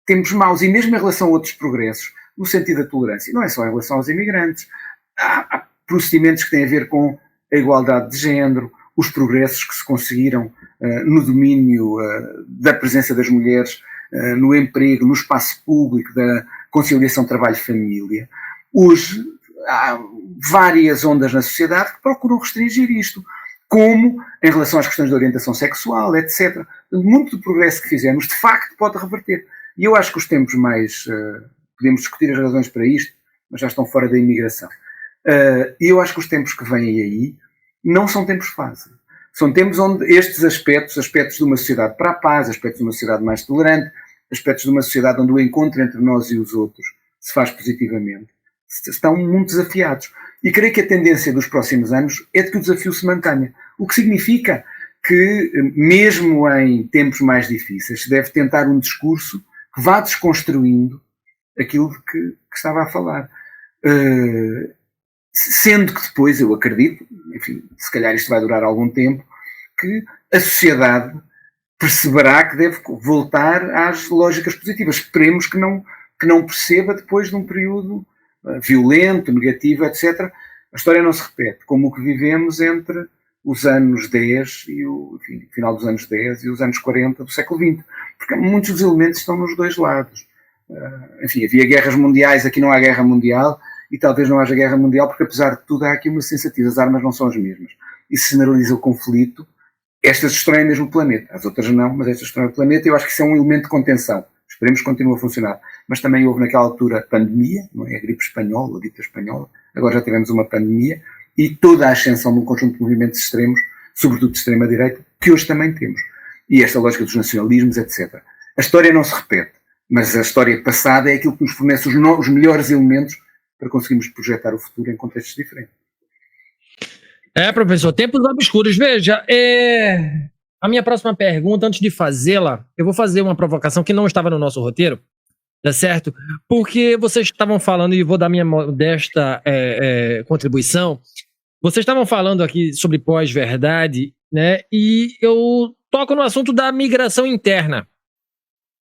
tempos maus. E mesmo em relação a outros progressos, no sentido da tolerância, não é só em relação aos imigrantes. Há procedimentos que têm a ver com a igualdade de género, os progressos que se conseguiram no domínio da presença das mulheres no emprego, no espaço público, da conciliação trabalho-família. Hoje há várias ondas na sociedade que procuram restringir isto, como em relação às questões de orientação sexual, etc. Muito do progresso que fizemos, de facto, pode reverter. E eu acho que os tempos mais... podemos discutir as razões para isto, mas já estão fora da imigração. E eu acho que os tempos que vêm aí não são tempos fáceis. São tempos onde estes aspectos de uma sociedade para a paz, aspectos de uma sociedade mais tolerante, aspectos de uma sociedade onde o encontro entre nós e os outros se faz positivamente, estão muito desafiados. E creio que a tendência dos próximos anos é de que o desafio se mantenha. O que significa que, mesmo em tempos mais difíceis, se deve tentar um discurso que que vá desconstruindo aquilo que estava a falar. Sendo que depois, eu acredito, enfim, se calhar isto vai durar algum tempo, que a sociedade perceberá que deve voltar às lógicas positivas. Esperemos que não perceba depois de um período violento, negativo, etc. A história não se repete, como o que vivemos entre os anos 10 e o final dos anos 10 e os anos 40 do século XX. Porque muitos dos elementos estão nos dois lados. Enfim, havia guerras mundiais, aqui não há guerra mundial, e talvez não haja guerra mundial, porque apesar de tudo há aqui uma sensatez, as armas não são as mesmas. E se generaliza o conflito, estas destroem mesmo o planeta. As outras não, mas estas destroem o planeta, e eu acho que isso é um elemento de contenção. Esperemos que continue a funcionar. Mas também houve naquela altura pandemia, não é? A gripe espanhola, a gripe espanhola, agora já tivemos uma pandemia, e toda a ascensão de um conjunto de movimentos extremos, sobretudo de extrema-direita, que hoje também temos. E esta lógica dos nacionalismos, etc. A história não se repete, mas a história passada é aquilo que nos fornece os melhores elementos para conseguirmos projetar o futuro em contextos diferentes. Professor, tempos obscuros. Veja, a minha próxima pergunta, antes de fazê-la, eu vou fazer uma provocação que não estava no nosso roteiro, tá certo? Porque vocês estavam falando, e vou dar minha modesta contribuição, vocês estavam falando aqui sobre pós-verdade, né? E eu toco no assunto da migração interna,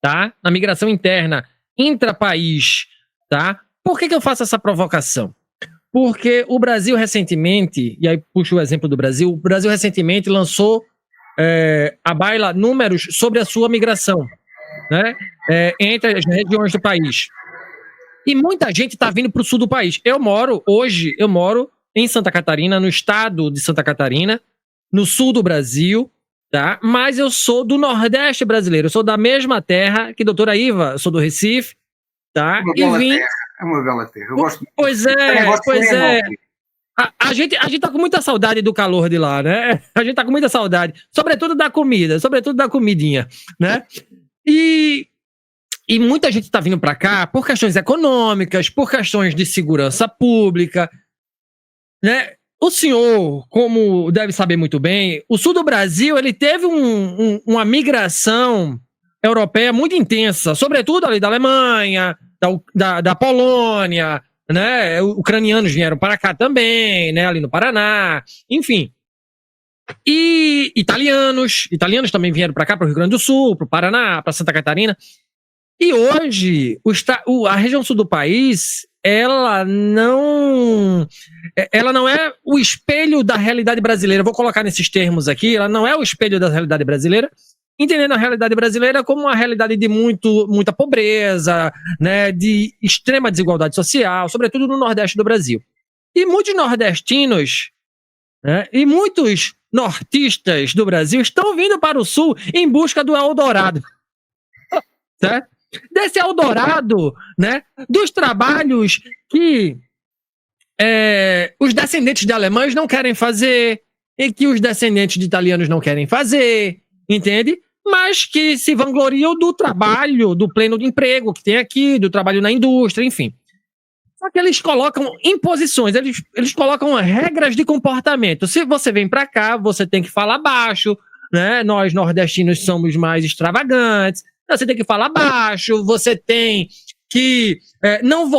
tá? Na migração interna, intra-país, tá? Por que eu faço essa provocação? Porque o Brasil recentemente, e aí puxo o exemplo do Brasil, o Brasil recentemente lançou à baila números sobre a sua migração, né? Entre as regiões do país. E muita gente está vindo para o sul do país. Hoje eu moro em Santa Catarina, no estado de Santa Catarina, no sul do Brasil, tá? Mas eu sou do Nordeste brasileiro, eu sou da mesma terra que a doutora Iva, eu sou do Recife, tá? É uma bela terra. Eu gosto muito. Pois é. A gente tá com muita saudade do calor de lá, né? A gente tá com muita saudade. Sobretudo da comida, sobretudo da comidinha, né? E muita gente tá vindo pra cá por questões econômicas, por questões de segurança pública, né? O senhor, como deve saber muito bem, o sul do Brasil, ele teve uma migração europeia muito intensa, sobretudo ali da Alemanha, da Polônia, né? Ucranianos vieram para cá também, né? Ali no Paraná, enfim. E italianos também vieram para cá, para o Rio Grande do Sul, para o Paraná, para Santa Catarina. E hoje, a região sul do país, ela não é o espelho da realidade brasileira. Vou colocar nesses termos aqui, ela não é o espelho da realidade brasileira, entendendo a realidade brasileira como uma realidade de muita pobreza, né, de extrema desigualdade social, sobretudo no Nordeste do Brasil. E muitos nordestinos, né, e muitos nortistas do Brasil estão vindo para o Sul em busca do Eldorado. Certo? Desse Eldorado, né, dos trabalhos que os descendentes de alemães não querem fazer, e que os descendentes de italianos não querem fazer, entende? Mas que se vangloriam do trabalho, do pleno de emprego que tem aqui, do trabalho na indústria, enfim. Só que eles colocam imposições, eles colocam regras de comportamento. Se você vem para cá, você tem que falar baixo, né? Nós nordestinos somos mais extravagantes, você tem que falar baixo, você tem que não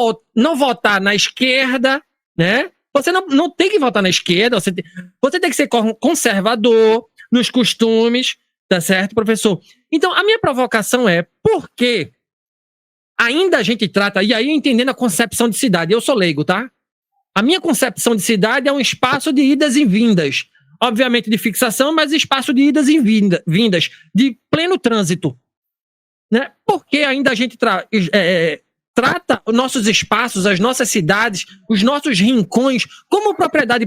votar na esquerda, né? Você não tem que votar na esquerda, você tem que ser conservador nos costumes, tá certo, professor? Então, a minha provocação é, por que ainda a gente trata, e aí entendendo a concepção de cidade, eu sou leigo, tá? A minha concepção de cidade é um espaço de idas e vindas, obviamente de fixação, mas espaço de idas e vindas, de pleno trânsito, né? Por que ainda a gente trata os nossos espaços, as nossas cidades, os nossos rincões como propriedade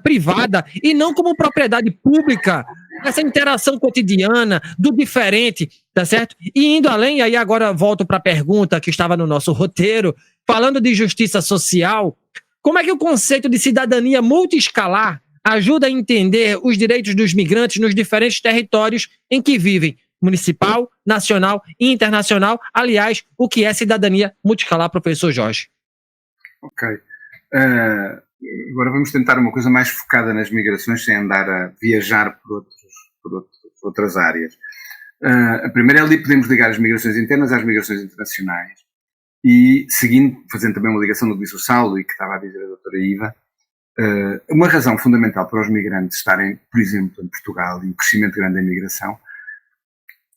privada e não como propriedade pública? Essa interação cotidiana do diferente, tá certo? E indo além, aí agora volto para a pergunta que estava no nosso roteiro, falando de justiça social, como é que o conceito de cidadania multiescalar ajuda a entender os direitos dos migrantes nos diferentes territórios em que vivem? Municipal, nacional e internacional. Aliás, o que é cidadania multiescalar, professor Jorge? Ok. Agora vamos tentar uma coisa mais focada nas migrações, sem andar a viajar por outras áreas. A primeira é ali podemos ligar as migrações internas às migrações internacionais e fazendo também uma ligação no que disse o Saulo e que estava a dizer a doutora Iva, uma razão fundamental para os migrantes estarem, por exemplo, em Portugal e o crescimento grande da imigração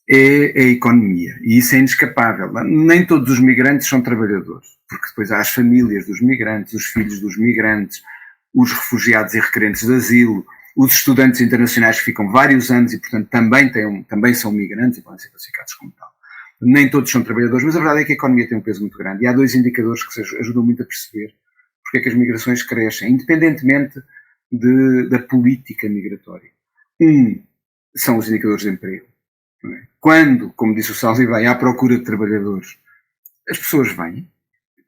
é a economia, e isso é inescapável. Nem todos os migrantes são trabalhadores, porque depois há as famílias dos migrantes, os filhos dos migrantes, os refugiados e requerentes de asilo, os estudantes internacionais que ficam vários anos e, portanto, também são migrantes e podem ser classificados como tal. Nem todos são trabalhadores, mas a verdade é que a economia tem um peso muito grande, e há 2 indicadores que ajudam muito a perceber porque é que as migrações crescem, independentemente da política migratória. São os indicadores de emprego. Quando, como disse o Salvi bem, há procura de trabalhadores, as pessoas vêm,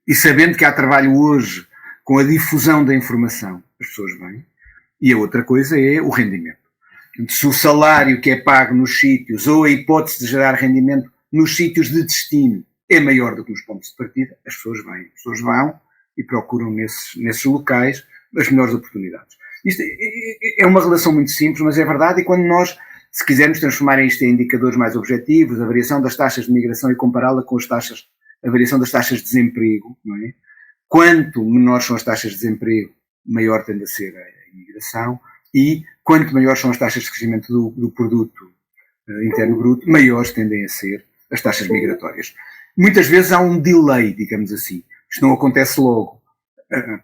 e sabendo que há trabalho hoje, com a difusão da informação, as pessoas vêm. E a outra coisa é o rendimento. Se o salário que é pago nos sítios, ou a hipótese de gerar rendimento nos sítios de destino, é maior do que nos pontos de partida, as pessoas vêm. As pessoas vão e procuram nesses locais as melhores oportunidades. Isto é uma relação muito simples, mas é verdade, e quando nós, se quisermos transformar isto em indicadores mais objetivos, a variação das taxas de migração e compará-la com a variação das taxas de desemprego, não é? Quanto menores são as taxas de desemprego, maior tende a ser a imigração, e quanto maiores são as taxas de crescimento do produto interno bruto, maiores tendem a ser as taxas migratórias. Muitas vezes há um delay, digamos assim. Isto não acontece logo.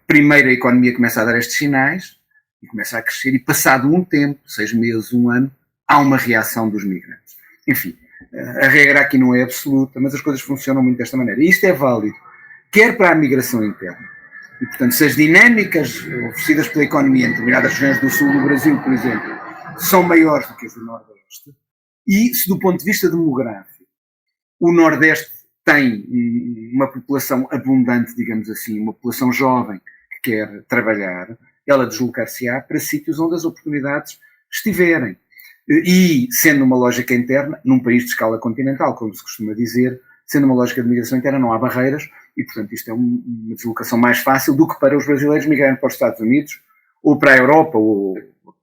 Primeiro a economia começa a dar estes sinais e começa a crescer, e passado um tempo, 6 meses, 1 ano, há uma reação dos migrantes. Enfim, a regra aqui não é absoluta, mas as coisas funcionam muito desta maneira. E isto é válido, quer para a migração interna. E, portanto, se as dinâmicas oferecidas pela economia em determinadas regiões do sul do Brasil, por exemplo, são maiores do que as do Nordeste, e se do ponto de vista demográfico o Nordeste tem uma população abundante, digamos assim, uma população jovem que quer trabalhar, ela deslocar-se-á para sítios onde as oportunidades estiverem. E, sendo uma lógica interna, num país de escala continental, como se costuma dizer, sendo uma lógica de migração interna, não há barreiras, e, portanto, isto é uma deslocação mais fácil do que para os brasileiros migrarem para os Estados Unidos, ou para a Europa, ou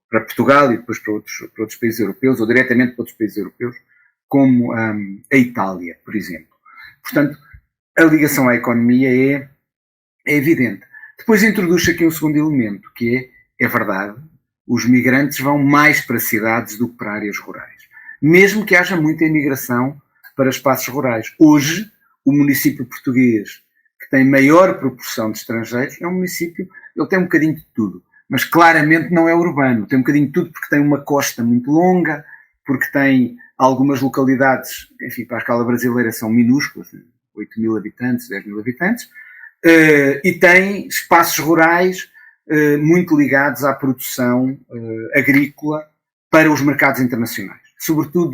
para Portugal, e depois para outros países europeus, ou diretamente para outros países europeus, como a Itália, por exemplo. Portanto, a ligação à economia é evidente. Depois introduz-se aqui um segundo elemento, que é verdade, os migrantes vão mais para cidades do que para áreas rurais. Mesmo que haja muita imigração para espaços rurais. Hoje, o município português que tem maior proporção de estrangeiros é um município, ele tem um bocadinho de tudo, mas claramente não é urbano. Tem um bocadinho de tudo porque tem uma costa muito longa, porque tem algumas localidades, enfim, para a escala brasileira são minúsculas, 8.000 habitantes, 10.000 habitantes, e tem espaços rurais muito ligados à produção agrícola para os mercados internacionais, sobretudo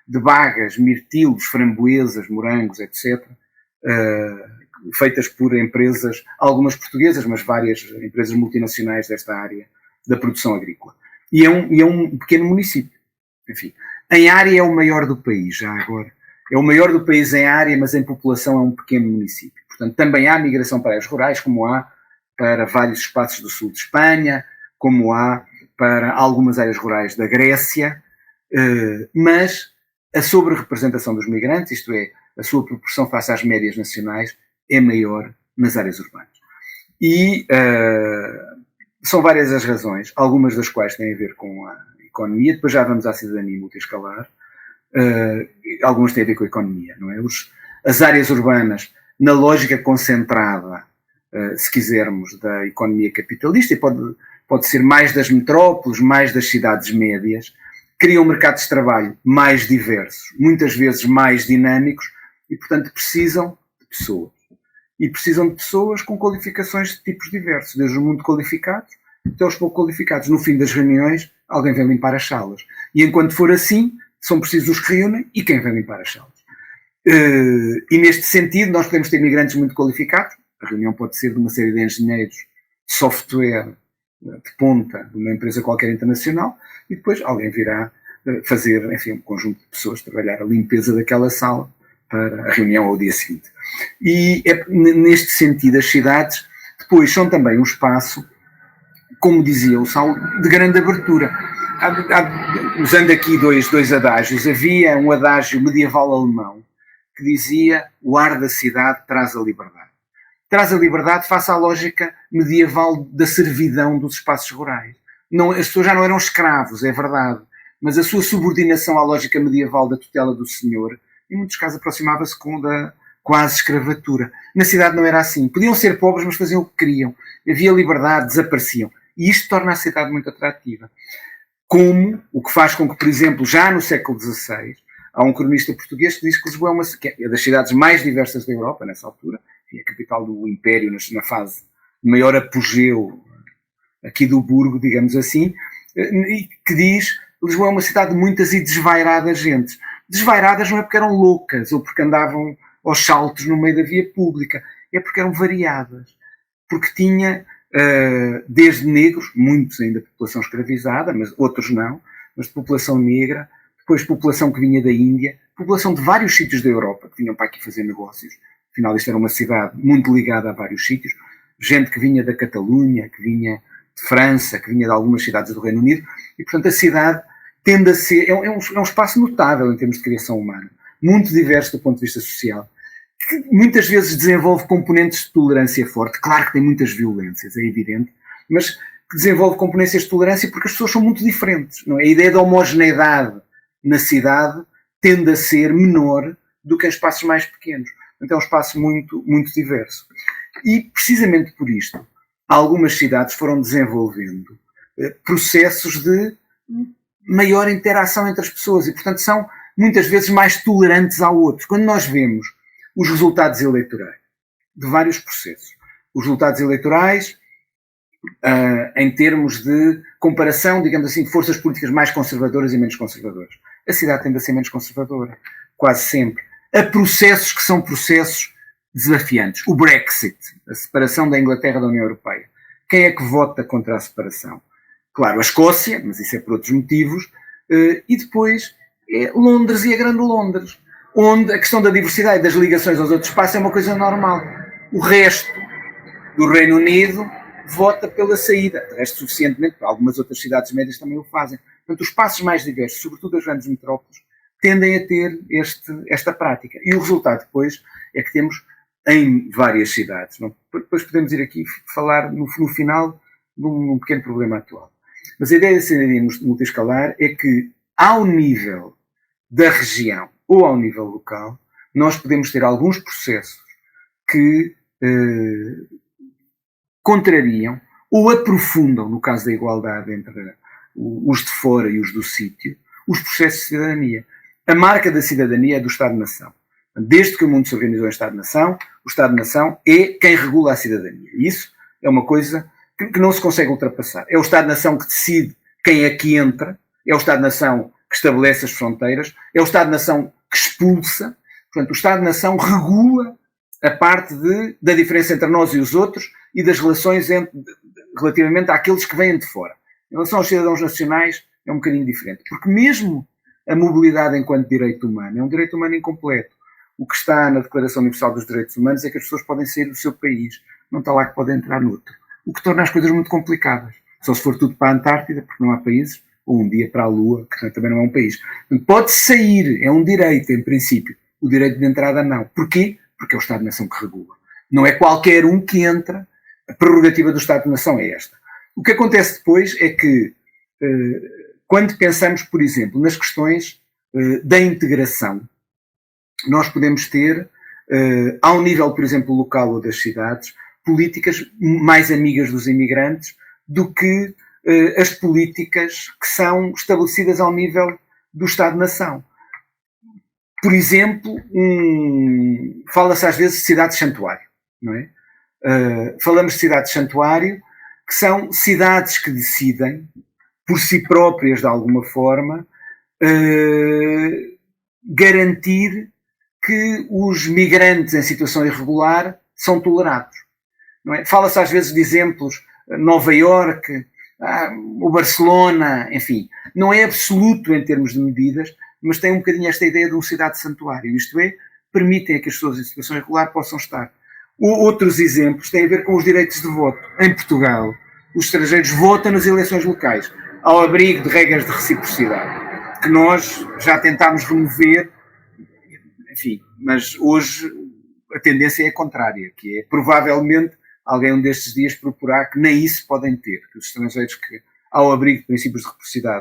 de bagas, mirtilos, framboesas, morangos, etc., feitas por empresas, algumas portuguesas, mas várias empresas multinacionais desta área da produção agrícola. E é um pequeno município. Enfim, em área é o maior do país, já agora. É o maior do país em área, mas em população é um pequeno município. Portanto, também há migração para áreas rurais, como há para vários espaços do sul de Espanha, como há para algumas áreas rurais da Grécia, mas a sobre-representação dos migrantes, isto é, a sua proporção face às médias nacionais, é maior nas áreas urbanas. E são várias as razões, algumas das quais têm a ver com a economia, depois já vamos à cidadania multiescalar, algumas têm a ver com a economia, não é? As áreas urbanas, na lógica concentrada, se quisermos, da economia capitalista, e pode ser mais das metrópoles, mais das cidades médias, criam mercados de trabalho mais diversos, muitas vezes mais dinâmicos, e, portanto, precisam de pessoas. E precisam de pessoas com qualificações de tipos diversos, desde os muito qualificados até os pouco qualificados. No fim das reuniões, alguém vem limpar as salas. E enquanto for assim, são precisos os que reúnem e quem vem limpar as salas. E neste sentido, nós podemos ter imigrantes muito qualificados. A reunião pode ser de uma série de engenheiros de software de ponta de uma empresa qualquer internacional, e depois alguém virá fazer, enfim, um conjunto de pessoas trabalhar a limpeza daquela sala para a reunião ao dia seguinte. E neste sentido, as cidades depois são também um espaço, como dizia o Saulo, de grande abertura. usando aqui dois adágios, havia um adágio medieval alemão que dizia: o ar da cidade traz a liberdade. Traz a liberdade face à lógica medieval da servidão dos espaços rurais. Não, as pessoas já não eram escravos, é verdade, mas a sua subordinação à lógica medieval da tutela do senhor, em muitos casos, aproximava-se com a quase escravatura. Na cidade não era assim. Podiam ser pobres, mas faziam o que queriam. Havia liberdade, desapareciam. E isto torna a cidade muito atrativa. Como o que faz com que, por exemplo, já no século XVI, há um cronista português que diz que Lisboa é das cidades mais diversas da Europa, nessa altura, e a capital do Império, na fase de maior apogeu aqui do Burgo, digamos assim, e que diz que Lisboa é uma cidade de muitas e desvairadas gentes. Desvairadas não é porque eram loucas ou porque andavam aos saltos no meio da via pública, é porque eram variadas, porque tinha desde negros, muitos ainda de população escravizada, mas outros não, mas de população negra, depois população que vinha da Índia, população de vários sítios da Europa, que vinham para aqui fazer negócios. Afinal, isto era uma cidade muito ligada a vários sítios, gente que vinha da Catalunha, que vinha de França, que vinha de algumas cidades do Reino Unido, e portanto a cidade tende a ser, é um espaço notável em termos de criação humana, muito diverso do ponto de vista social, que muitas vezes desenvolve componentes de tolerância forte. Claro que tem muitas violências, é evidente, mas que desenvolve componentes de tolerância porque as pessoas são muito diferentes. Não é? A ideia da homogeneidade na cidade tende a ser menor do que em espaços mais pequenos. Então é um espaço muito, muito diverso. E precisamente por isto, algumas cidades foram desenvolvendo processos de maior interação entre as pessoas e, portanto, são muitas vezes mais tolerantes ao outro. Quando nós vemos os resultados eleitorais de vários processos, os resultados eleitorais em termos de comparação, digamos assim, de forças políticas mais conservadoras e menos conservadoras. A cidade tende a ser menos conservadora, quase sempre. Há processos que são processos desafiantes. O Brexit, a separação da Inglaterra da União Europeia. Quem é que vota contra a separação? Claro, a Escócia, mas isso é por outros motivos, e depois é Londres e a Grande Londres, onde a questão da diversidade e das ligações aos outros espaços é uma coisa normal. O resto do Reino Unido vota pela saída, de resto suficientemente, algumas outras cidades médias também o fazem. Portanto, os espaços mais diversos, sobretudo as grandes metrópoles, tendem a ter esta prática. E o resultado depois é que temos em várias cidades. Não? Depois podemos ir aqui falar no final de um pequeno problema atual. Mas a ideia da cidadania multiescalar é que, ao nível da região ou ao nível local, nós podemos ter alguns processos que contrariam ou aprofundam, no caso da igualdade entre os de fora e os do sítio, os processos de cidadania. A marca da cidadania é do Estado-nação. Desde que o mundo se organizou em Estado-nação, o Estado-nação é quem regula a cidadania. E isso é uma coisa que não se consegue ultrapassar. É o Estado-nação que decide quem aqui entra, é o Estado-nação que estabelece as fronteiras, é o Estado-nação que expulsa. Portanto, o Estado-nação regula a parte da diferença entre nós e os outros e das relações relativamente àqueles que vêm de fora. Em relação aos cidadãos nacionais, é um bocadinho diferente. Porque mesmo a mobilidade enquanto direito humano é um direito humano incompleto. O que está na Declaração Universal dos Direitos Humanos é que as pessoas podem sair do seu país, não está lá que podem entrar noutro. O que torna as coisas muito complicadas. Só se for tudo para a Antártida, porque não há países, ou um dia para a Lua, que também não é um país. Pode sair, é um direito, em princípio. O direito de entrada não. Porquê? Porque é o Estado-nação que regula. Não é qualquer um que entra. A prerrogativa do Estado-nação é esta. O que acontece depois é que, quando pensamos, por exemplo, nas questões da integração, nós podemos ter, ao nível, por exemplo, local ou das cidades, políticas mais amigas dos imigrantes do que as políticas que são estabelecidas ao nível do Estado-nação. Por exemplo, fala-se às vezes de cidades-santuário, não é? Falamos de cidades-santuário, que são cidades que decidem, por si próprias de alguma forma, garantir que os migrantes em situação irregular são tolerados. Não é? Fala-se às vezes de exemplos, Nova Iorque, o Barcelona, enfim. Não é absoluto em termos de medidas, mas tem um bocadinho esta ideia de uma cidade-santuário. Isto é, permitem que as pessoas em situação irregular possam estar. Outros exemplos têm a ver com os direitos de voto. Em Portugal, os estrangeiros votam nas eleições locais. ao abrigo de regras de reciprocidade, que nós já tentámos remover, enfim, mas hoje a tendência é a contrária, que é provavelmente alguém um destes dias procurar que nem isso podem ter, que os estrangeiros que, ao abrigo de princípios de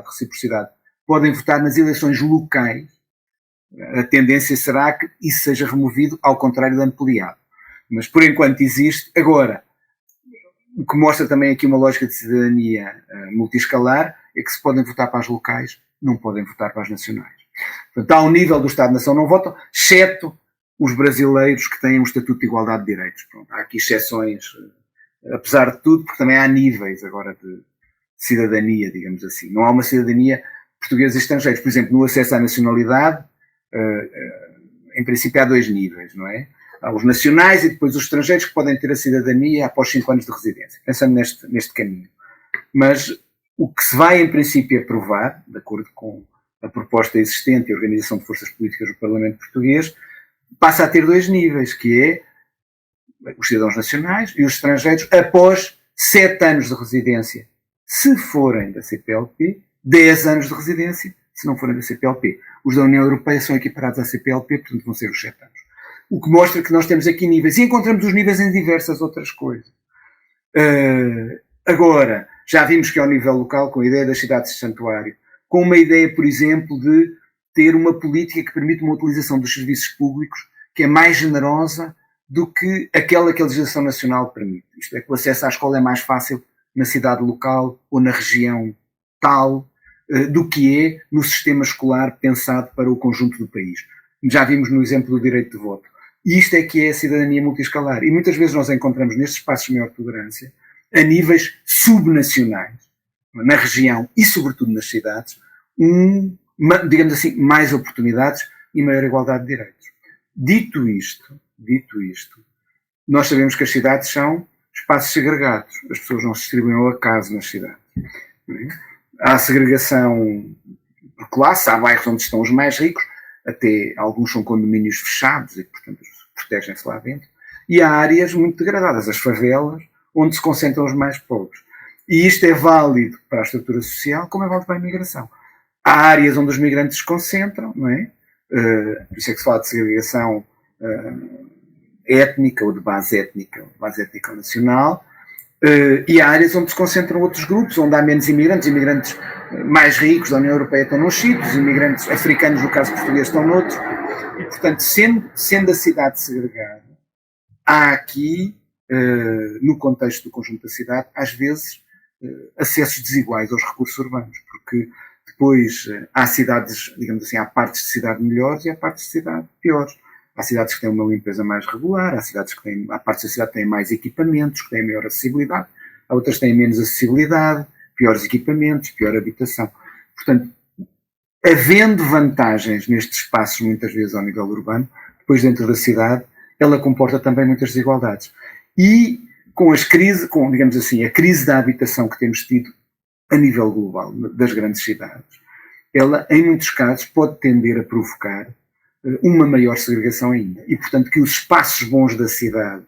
reciprocidade, podem votar nas eleições locais, a tendência será que isso seja removido, ao contrário de ampliado. Mas por enquanto existe. Agora, o que mostra também aqui uma lógica de cidadania multiescalar é que se podem votar para as locais, não podem votar para as nacionais. Portanto, ao nível do Estado-nação não votam, exceto os brasileiros que têm um estatuto de igualdade de direitos. Pronto, há aqui exceções, apesar de tudo, porque também há níveis agora de cidadania, digamos assim. Não há uma cidadania portuguesa e estrangeiros. Por exemplo, no acesso à nacionalidade, em princípio há 2 níveis, não é? Há os nacionais e depois os estrangeiros que podem ter a cidadania após 5 anos de residência, pensando neste caminho. Mas o que se vai, em princípio, aprovar, de acordo com a proposta existente e a organização de forças políticas do Parlamento português, passa a ter 2 níveis, que é os cidadãos nacionais e os estrangeiros após 7 anos de residência, se forem da CPLP, 10 anos de residência, se não forem da CPLP. Os da União Europeia são equiparados à CPLP, portanto vão ser os 7 anos. O que mostra que nós temos aqui níveis, e encontramos os níveis em diversas outras coisas. Agora, já vimos que ao nível local, com a ideia das cidades de santuário, com uma ideia, por exemplo, de ter uma política que permite uma utilização dos serviços públicos que é mais generosa do que aquela que a legislação nacional permite. Isto é, que o acesso à escola é mais fácil na cidade local ou na região tal do que é no sistema escolar pensado para o conjunto do país. Já vimos no exemplo do direito de voto. E isto é que é a cidadania multiescalar. E muitas vezes nós encontramos nestes espaços de maior tolerância, a níveis subnacionais, na região e sobretudo nas cidades, digamos assim, mais oportunidades e maior igualdade de direitos. Dito isto, nós sabemos que as cidades são espaços segregados. As pessoas não se distribuem ao acaso nas cidades. Há segregação por classe, há bairros onde estão os mais ricos, até alguns são condomínios fechados e, portanto, protegem-se lá dentro. E há áreas muito degradadas, as favelas, onde se concentram os mais pobres. E isto é válido para a estrutura social, como é válido para a imigração. Há áreas onde os migrantes se concentram, não é? Por isso é que se fala de segregação étnica ou de base étnica ou nacional. E há áreas onde se concentram outros grupos, onde há menos imigrantes. Imigrantes mais ricos da União Europeia estão nos sítios, imigrantes africanos, no caso português, estão noutros. E, portanto, sendo a cidade segregada, há aqui, no contexto do conjunto da cidade, às vezes, acessos desiguais aos recursos urbanos, porque depois há cidades, digamos assim, há partes de cidade melhores e há partes de cidade piores. Há cidades que têm uma limpeza mais regular, há partes da cidade que têm mais equipamentos, que têm maior acessibilidade, há outras que têm menos acessibilidade, piores equipamentos, pior habitação. Portanto, havendo vantagens nestes espaços, muitas vezes ao nível urbano, depois dentro da cidade, ela comporta também muitas desigualdades. E com digamos assim, a crise da habitação que temos tido a nível global das grandes cidades, ela, em muitos casos, pode tender a provocar uma maior segregação ainda. E, portanto, que os espaços bons da cidade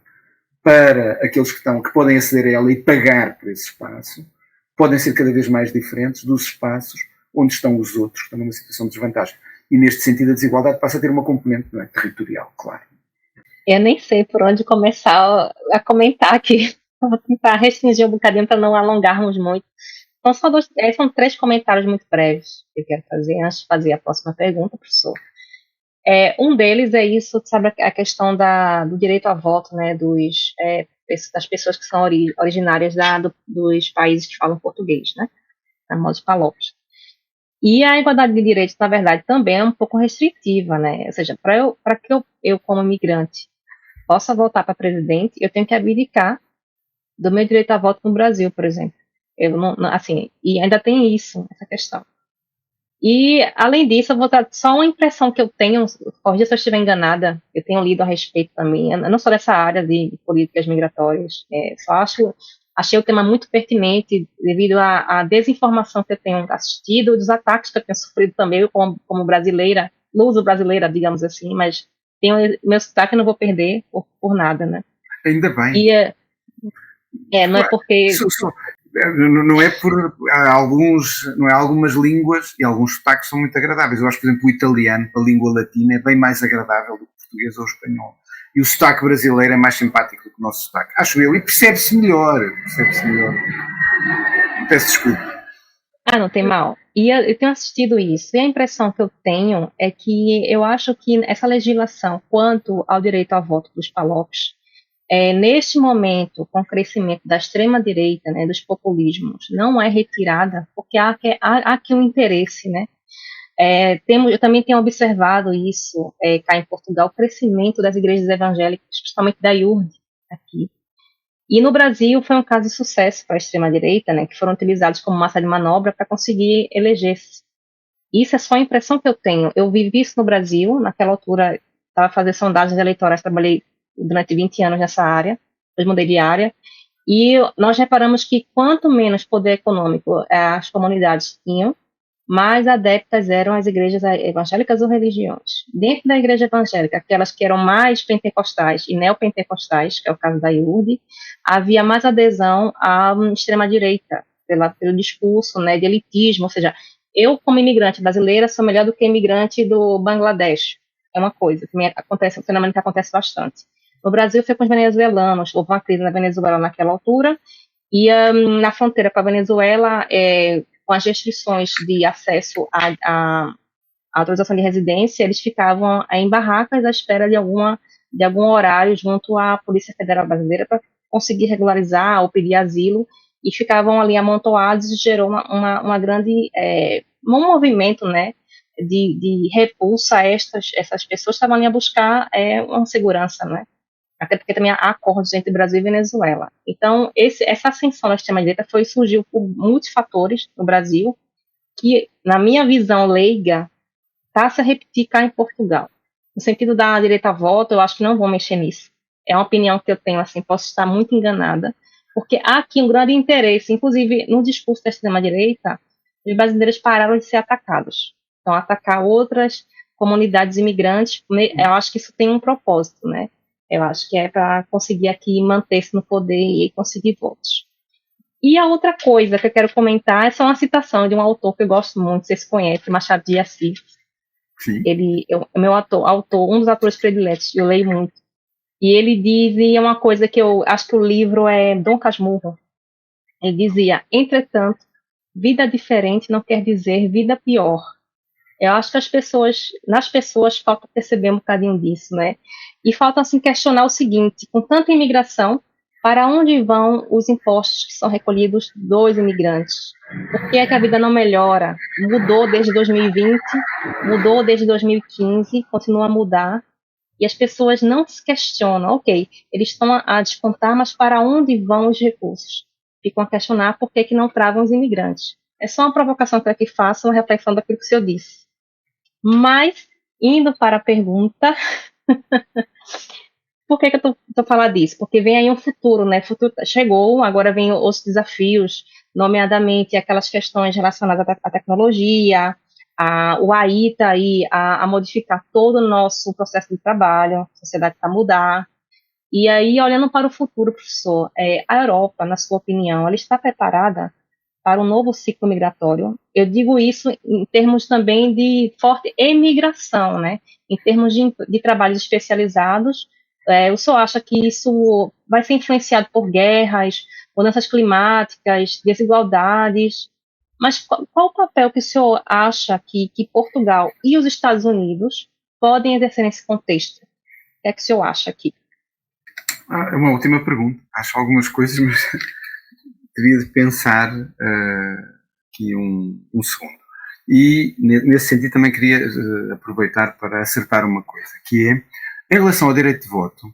para aqueles que podem aceder a ela e pagar por esse espaço, podem ser cada vez mais diferentes dos espaços onde estão os outros, que estão numa situação de desvantagem. E, neste sentido, a desigualdade passa a ter uma componente, não é, territorial, claro. Eu nem sei por onde começar a comentar aqui. Vou tentar restringir um bocadinho para não alongarmos muito. Então, são 3 comentários muito breves que eu quero fazer antes de fazer a próxima pergunta, professor. Um deles é isso, sabe, a questão do direito a voto, né, das pessoas que são originárias dos países que falam português, né, na modo de Palopes. E a igualdade de direitos, na verdade, também é um pouco restritiva, né, ou seja, para que eu, como imigrante, possa votar para presidente, eu tenho que abdicar do meu direito a voto no Brasil, por exemplo. Eu não, assim, e ainda tem essa questão. E, além disso, eu vou dar só uma impressão que eu tenho, corrija se eu estiver enganada, eu tenho lido a respeito também, eu não sou dessa área de políticas migratórias, só achei o tema muito pertinente devido à desinformação que eu tenho assistido, dos ataques que eu tenho sofrido também como brasileira, luso-brasileira, digamos assim, mas meu sotaque eu não vou perder por nada, né? Ainda bem. E, não é porque... Não é por não é algumas línguas e alguns sotaques são muito agradáveis. Eu acho, por exemplo, o italiano, a língua latina, é bem mais agradável do que o português ou o espanhol. E o sotaque brasileiro é mais simpático do que o nosso sotaque. Acho eu. E percebe-se melhor. Peço desculpa. Não tem mal. E eu tenho assistido isso. E a impressão que eu tenho é que eu acho que essa legislação quanto ao direito ao voto dos PALOPs, neste momento, com o crescimento da extrema-direita, né, dos populismos, não é retirada, porque há aqui um interesse, né? Eu também tenho observado isso cá em Portugal, o crescimento das igrejas evangélicas, principalmente da IURD aqui. E no Brasil foi um caso de sucesso para a extrema-direita, né, que foram utilizados como massa de manobra para conseguir eleger-se. Isso é só a impressão que eu tenho. Eu vivi isso no Brasil, naquela altura estava fazendo sondagens eleitorais, trabalhei durante 20 anos nessa área, depois mudei de área, e nós reparamos que quanto menos poder econômico as comunidades tinham, mais adeptas eram as igrejas evangélicas ou religiões. Dentro da igreja evangélica, aquelas que eram mais pentecostais e neopentecostais, que é o caso da IURD, havia mais adesão à extrema-direita, pelo discurso, né, de elitismo, ou seja, eu, como imigrante brasileira, sou melhor do que imigrante do Bangladesh. É uma coisa que acontece, um fenômeno que acontece bastante. No Brasil foi com os venezuelanos, houve uma crise na Venezuela naquela altura, e na fronteira com a Venezuela, com as restrições de acesso à autorização de residência, eles ficavam em barracas à espera de algum horário junto à Polícia Federal Brasileira para conseguir regularizar ou pedir asilo, e ficavam ali amontoados, e gerou uma grande, um movimento, né, de repulsa a essas pessoas que estavam ali a buscar uma segurança, né, até porque também há acordos entre Brasil e Venezuela. Então, essa ascensão da extrema-direita surgiu por muitos fatores no Brasil, que, na minha visão leiga, está a se repetir cá em Portugal. No sentido da direita a voto, eu acho que não vão mexer nisso. É uma opinião que eu tenho, assim, posso estar muito enganada, porque há aqui um grande interesse, inclusive no discurso da extrema-direita, os brasileiros pararam de ser atacados. Então, atacar outras comunidades imigrantes, eu acho que isso tem um propósito, né? Eu acho que é para conseguir aqui manter-se no poder e conseguir votos. E a outra coisa que eu quero comentar é só uma citação de um autor que eu gosto muito, vocês conhecem, Machado de Assis. Sim. Ele é o meu autor, um dos autores prediletos, eu leio muito. E ele dizia uma coisa que eu acho que o livro é Dom Casmurro. Ele dizia: entretanto, vida diferente não quer dizer vida pior. Eu acho que nas pessoas falta perceber um bocadinho disso, né? E falta, assim, questionar o seguinte: com tanta imigração, para onde vão os impostos que são recolhidos dos imigrantes? Por que é que a vida não melhora? Mudou desde 2020, mudou desde 2015, continua a mudar, e as pessoas não se questionam. Ok, eles estão a descontar, mas para onde vão os recursos? Ficam a questionar por que não tragam os imigrantes. É só uma provocação que eu aqui faço, uma reflexão daquilo que o senhor disse. Mas, indo para a pergunta, por que eu estou falando disso? Porque vem aí um futuro, né? O futuro chegou, agora vem os desafios, nomeadamente aquelas questões relacionadas à tecnologia, o AI está aí a modificar todo o nosso processo de trabalho, a sociedade está a mudar. E aí, olhando para o futuro, professor, a Europa, na sua opinião, ela está preparada para um novo ciclo migratório? Eu digo isso em termos também de forte emigração, né? Em termos de trabalhos especializados. O senhor acha que isso vai ser influenciado por guerras, mudanças climáticas, desigualdades? Mas qual o papel que o senhor acha que Portugal e os Estados Unidos podem exercer nesse contexto? O que é que o senhor acha aqui? É uma última pergunta. Acho algumas coisas, mas teria de pensar aqui um segundo. E, nesse sentido, também queria aproveitar para acertar uma coisa, que é, em relação ao direito de voto,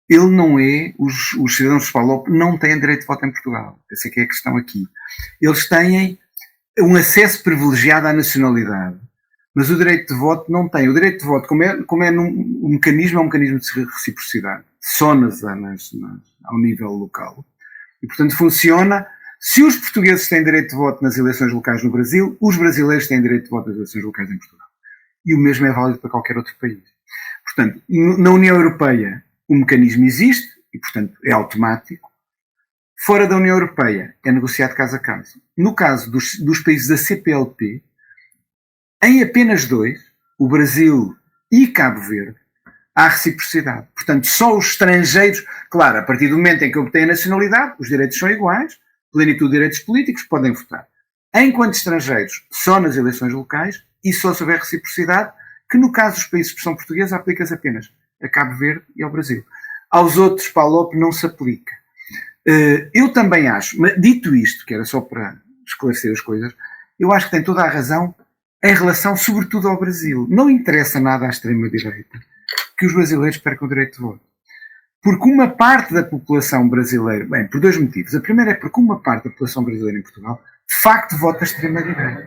ele não é, os cidadãos de PALOP não têm direito de voto em Portugal. Essa é que é a questão aqui. Eles têm um acesso privilegiado à nacionalidade, mas o direito de voto não tem. O direito de voto, como é um mecanismo, é um mecanismo de reciprocidade, só ao nível local. E, portanto, funciona. Se os portugueses têm direito de voto nas eleições locais no Brasil, os brasileiros têm direito de voto nas eleições locais em Portugal. E o mesmo é válido para qualquer outro país. Portanto, na União Europeia, o mecanismo existe e, portanto, é automático. Fora da União Europeia, é negociado caso a caso. No caso dos países da CPLP, em apenas 2, o Brasil e Cabo Verde, há reciprocidade. Portanto, só os estrangeiros, claro, a partir do momento em que obtêm a nacionalidade, os direitos são iguais, plenitude de direitos políticos, podem votar. Enquanto estrangeiros, só nas eleições locais e só se houver reciprocidade, que no caso dos países de expressão portuguesa aplica-se apenas a Cabo Verde e ao Brasil. Aos outros, PALOP, não se aplica. Eu também acho, mas dito isto, que era só para esclarecer as coisas, eu acho que tem toda a razão em relação, sobretudo, ao Brasil. Não interessa nada à extrema-direita que os brasileiros percam o direito de voto. Porque uma parte da população brasileira, bem, por 2 motivos. A primeira é porque uma parte da população brasileira em Portugal, de facto, vota à extrema-direita.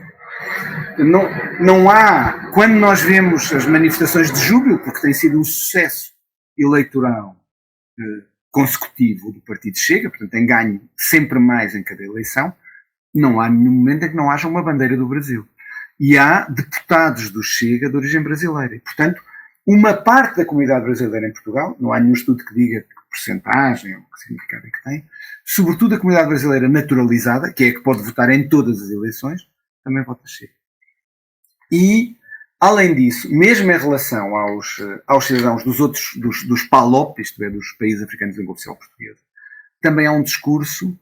Não há, quando nós vemos as manifestações de júbilo, porque tem sido um sucesso eleitoral consecutivo do Partido Chega, portanto tem ganho sempre mais em cada eleição, não há nenhum momento em que não haja uma bandeira do Brasil. E há deputados do Chega de origem brasileira. E, portanto, uma parte da comunidade brasileira em Portugal, não há nenhum estudo que diga que percentagem ou que significado é que tem, sobretudo a comunidade brasileira naturalizada, que é a que pode votar em todas as eleições, também vota Chega. E, além disso, mesmo em relação aos cidadãos dos PALOP, isto é, dos países africanos de língua oficial portuguesa, também há um discurso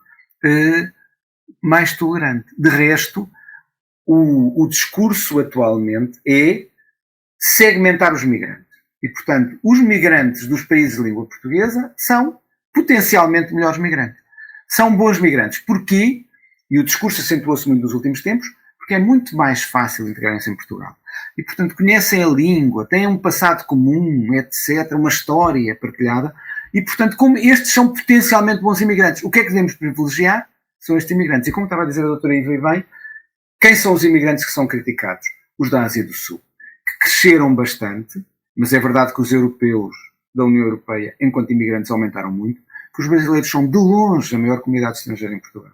mais tolerante. De resto, o discurso atualmente é segmentar os migrantes. E, portanto, os migrantes dos países de língua portuguesa são potencialmente melhores migrantes. São bons migrantes. Porquê? E o discurso acentuou-se muito nos últimos tempos, porque é muito mais fácil integrarem-se em Portugal. E, portanto, conhecem a língua, têm um passado comum, etc., uma história partilhada, e, portanto, como estes são potencialmente bons imigrantes, o que é que devemos privilegiar? São estes imigrantes. E como estava a dizer a doutora Iva e bem, quem são os imigrantes que são criticados? Os da Ásia do Sul, que cresceram bastante, mas é verdade que os europeus da União Europeia, enquanto imigrantes, aumentaram muito, que os brasileiros são de longe a maior comunidade estrangeira em Portugal,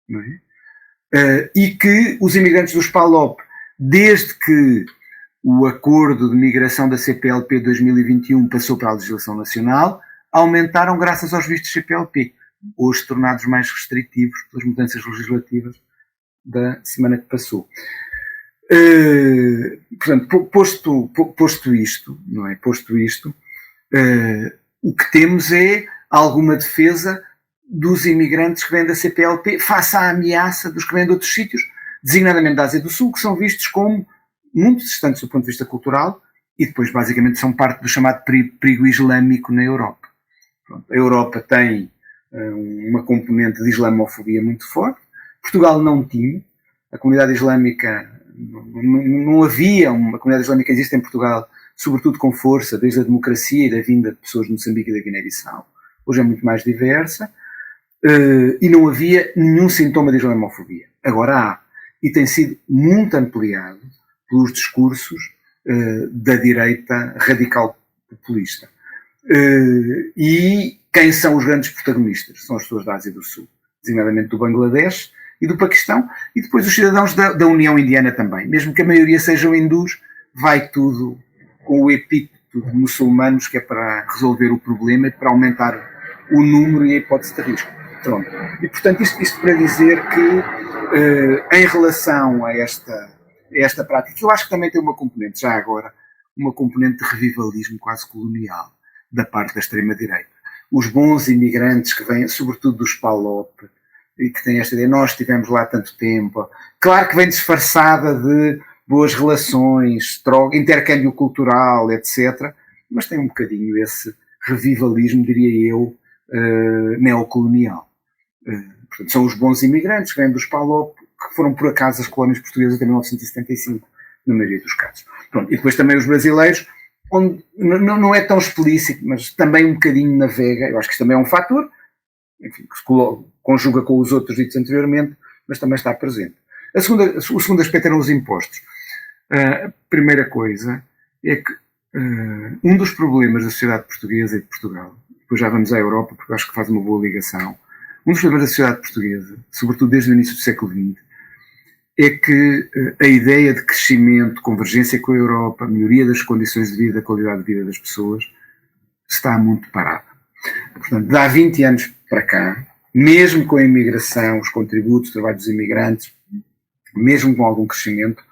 não é? E que os imigrantes dos PALOP, desde que o acordo de migração da CPLP de 2021 passou para a legislação nacional, aumentaram graças aos vistos CPLP, hoje tornados mais restritivos pelas mudanças legislativas da semana que passou. Portanto, posto isto, não é? Posto isto, o que temos é alguma defesa dos imigrantes que vêm da CPLP face à ameaça dos que vêm de outros sítios, designadamente da Ásia do Sul, que são vistos como muito distantes do ponto de vista cultural e depois basicamente são parte do chamado perigo islâmico na Europa. Pronto, a Europa tem uma componente de islamofobia muito forte. Portugal não tinha. A comunidade islâmica, não havia uma comunidade islâmica que existe em Portugal, sobretudo com força, desde a democracia e da vinda de pessoas de Moçambique e da Guiné-Bissau. Hoje é muito mais diversa. E não havia nenhum sintoma de islamofobia. Agora há. E tem sido muito ampliado pelos discursos da direita radical populista. E quem são os grandes protagonistas? São as pessoas da Ásia do Sul, designadamente do Bangladesh e do Paquistão, e depois os cidadãos da União Indiana também. Mesmo que a maioria sejam hindus, vai tudo com o epíteto de muçulmanos, que é para resolver o problema e para aumentar o número e a hipótese de risco. Pronto. E, portanto, isto para dizer que, em relação a esta prática, eu acho que também tem uma componente, já agora, uma componente de revivalismo quase colonial da parte da extrema-direita. Os bons imigrantes que vêm, sobretudo dos PALOP, e que têm esta ideia, nós estivemos lá tanto tempo, claro que vem disfarçada de boas relações, intercâmbio cultural, etc., mas tem um bocadinho esse revivalismo, diria eu, neocolonial. Portanto, são os bons imigrantes que vêm dos PALOP, que foram por acaso as colónias portuguesas de 1975, na maioria dos casos. Pronto, e depois também os brasileiros, onde não é tão explícito, mas também um bocadinho navega, eu acho que isto também é um fator, enfim, que se conjuga com os outros ditos anteriormente, mas também está presente. O segundo aspecto eram os impostos. A primeira coisa é que um dos problemas da sociedade portuguesa e de Portugal, depois já vamos à Europa, porque eu acho que faz uma boa ligação, um dos problemas da sociedade portuguesa, sobretudo desde o início do século XX, é que a ideia de crescimento, convergência com a Europa, melhoria das condições de vida, da qualidade de vida das pessoas, está muito parada. Portanto, de há 20 anos para cá, mesmo com a imigração, os contributos, o trabalho dos imigrantes, mesmo com algum crescimento,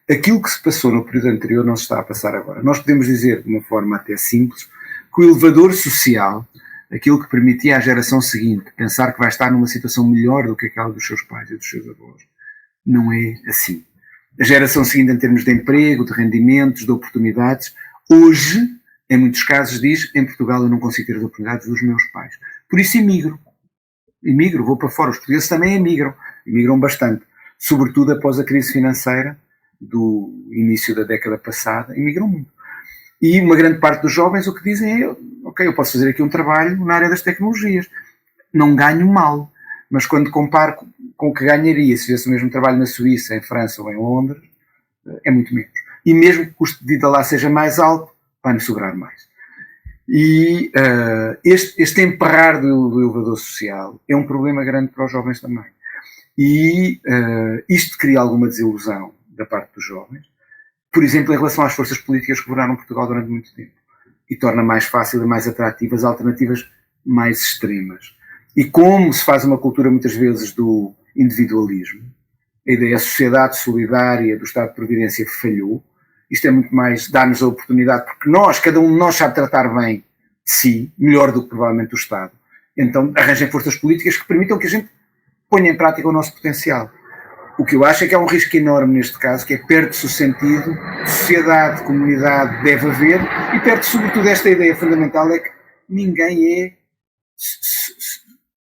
aquilo que se passou no período anterior não se está a passar agora. Nós podemos dizer, de uma forma até simples, que o elevador social, aquilo que permitia à geração seguinte pensar que vai estar numa situação melhor do que aquela dos seus pais e dos seus avós, não é assim. A geração seguinte, em termos de emprego, de rendimentos, de oportunidades, hoje, em muitos casos, diz: em Portugal eu não consigo ter as oportunidades dos meus pais. Por isso emigro, vou para fora. Os portugueses também emigram bastante, sobretudo após a crise financeira do início da década passada, emigram muito. E uma grande parte dos jovens o que dizem é: ok, eu posso fazer aqui um trabalho na área das tecnologias, não ganho mal, mas quando comparo com o que ganharia se fizesse o mesmo trabalho na Suíça, em França ou em Londres, é muito menos. E mesmo que o custo de vida lá seja mais alto, vai-me sobrar mais. E este emperrar do elevador social é um problema grande para os jovens também. E isto cria alguma desilusão da parte dos jovens, por exemplo, em relação às forças políticas que governaram Portugal durante muito tempo, e torna mais fácil e mais atrativas alternativas mais extremas. E como se faz uma cultura muitas vezes do individualismo, a ideia da sociedade solidária, do Estado de Providência falhou. Isto é muito mais dar-nos a oportunidade, porque cada um de nós sabe tratar bem de si, melhor do que provavelmente o Estado. Então arranjem forças políticas que permitam que a gente ponha em prática o nosso potencial. O que eu acho é que há um risco enorme neste caso, que é perde-se o sentido de sociedade, de comunidade deve haver, e perde-se sobretudo esta ideia fundamental, é que ninguém é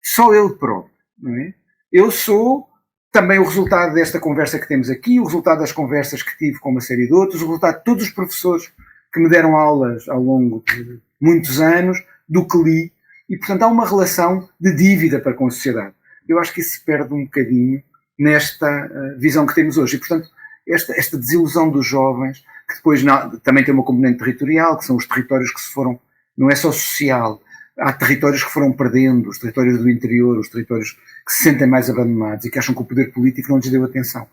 só ele próprio, não é? Eu sou também o resultado desta conversa que temos aqui, o resultado das conversas que tive com uma série de outros, o resultado de todos os professores que me deram aulas ao longo de muitos anos, do que li, e portanto há uma relação de dívida para com a sociedade. Eu acho que isso se perde um bocadinho nesta visão que temos hoje. E, portanto, esta desilusão dos jovens, que depois também tem uma componente territorial, que são os territórios que se foram, não é só social, há territórios que foram perdendo, os territórios do interior, os territórios que se sentem mais abandonados e que acham que o poder político não lhes deu atenção.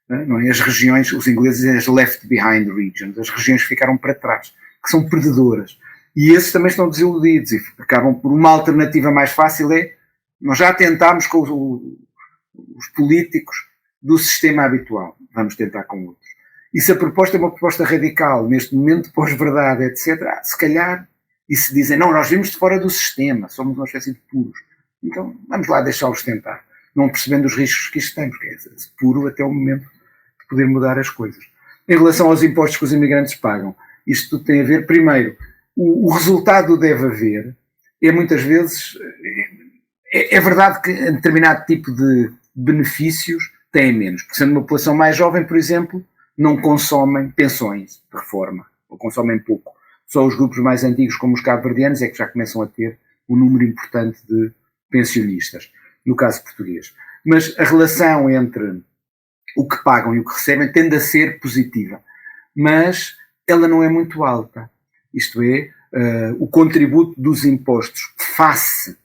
Não é? As regiões, os ingleses dizem as left behind regions, as regiões que ficaram para trás, que são perdedoras. E esses também estão desiludidos e acabam por uma alternativa mais fácil, nós já tentámos com os políticos do sistema habitual, vamos tentar com outros. E se a proposta é uma proposta radical, neste momento pós-verdade, etc., se calhar, e se dizem, não, nós vimos de fora do sistema, somos uma espécie de puros. Então, vamos lá deixá-los tentar, não percebendo os riscos que isto tem, porque é puro até o momento de poder mudar as coisas. Em relação aos impostos que os imigrantes pagam, isto tudo tem a ver, primeiro, o resultado deve haver, é muitas vezes, é verdade que determinado tipo de benefícios têm menos, porque sendo uma população mais jovem, por exemplo, não consomem pensões de reforma, ou consomem pouco. Só os grupos mais antigos, como os cabo-verdianos, é que já começam a ter um número importante de pensionistas, no caso português. Mas a relação entre o que pagam e o que recebem tende a ser positiva, mas ela não é muito alta. Isto é, o contributo dos impostos face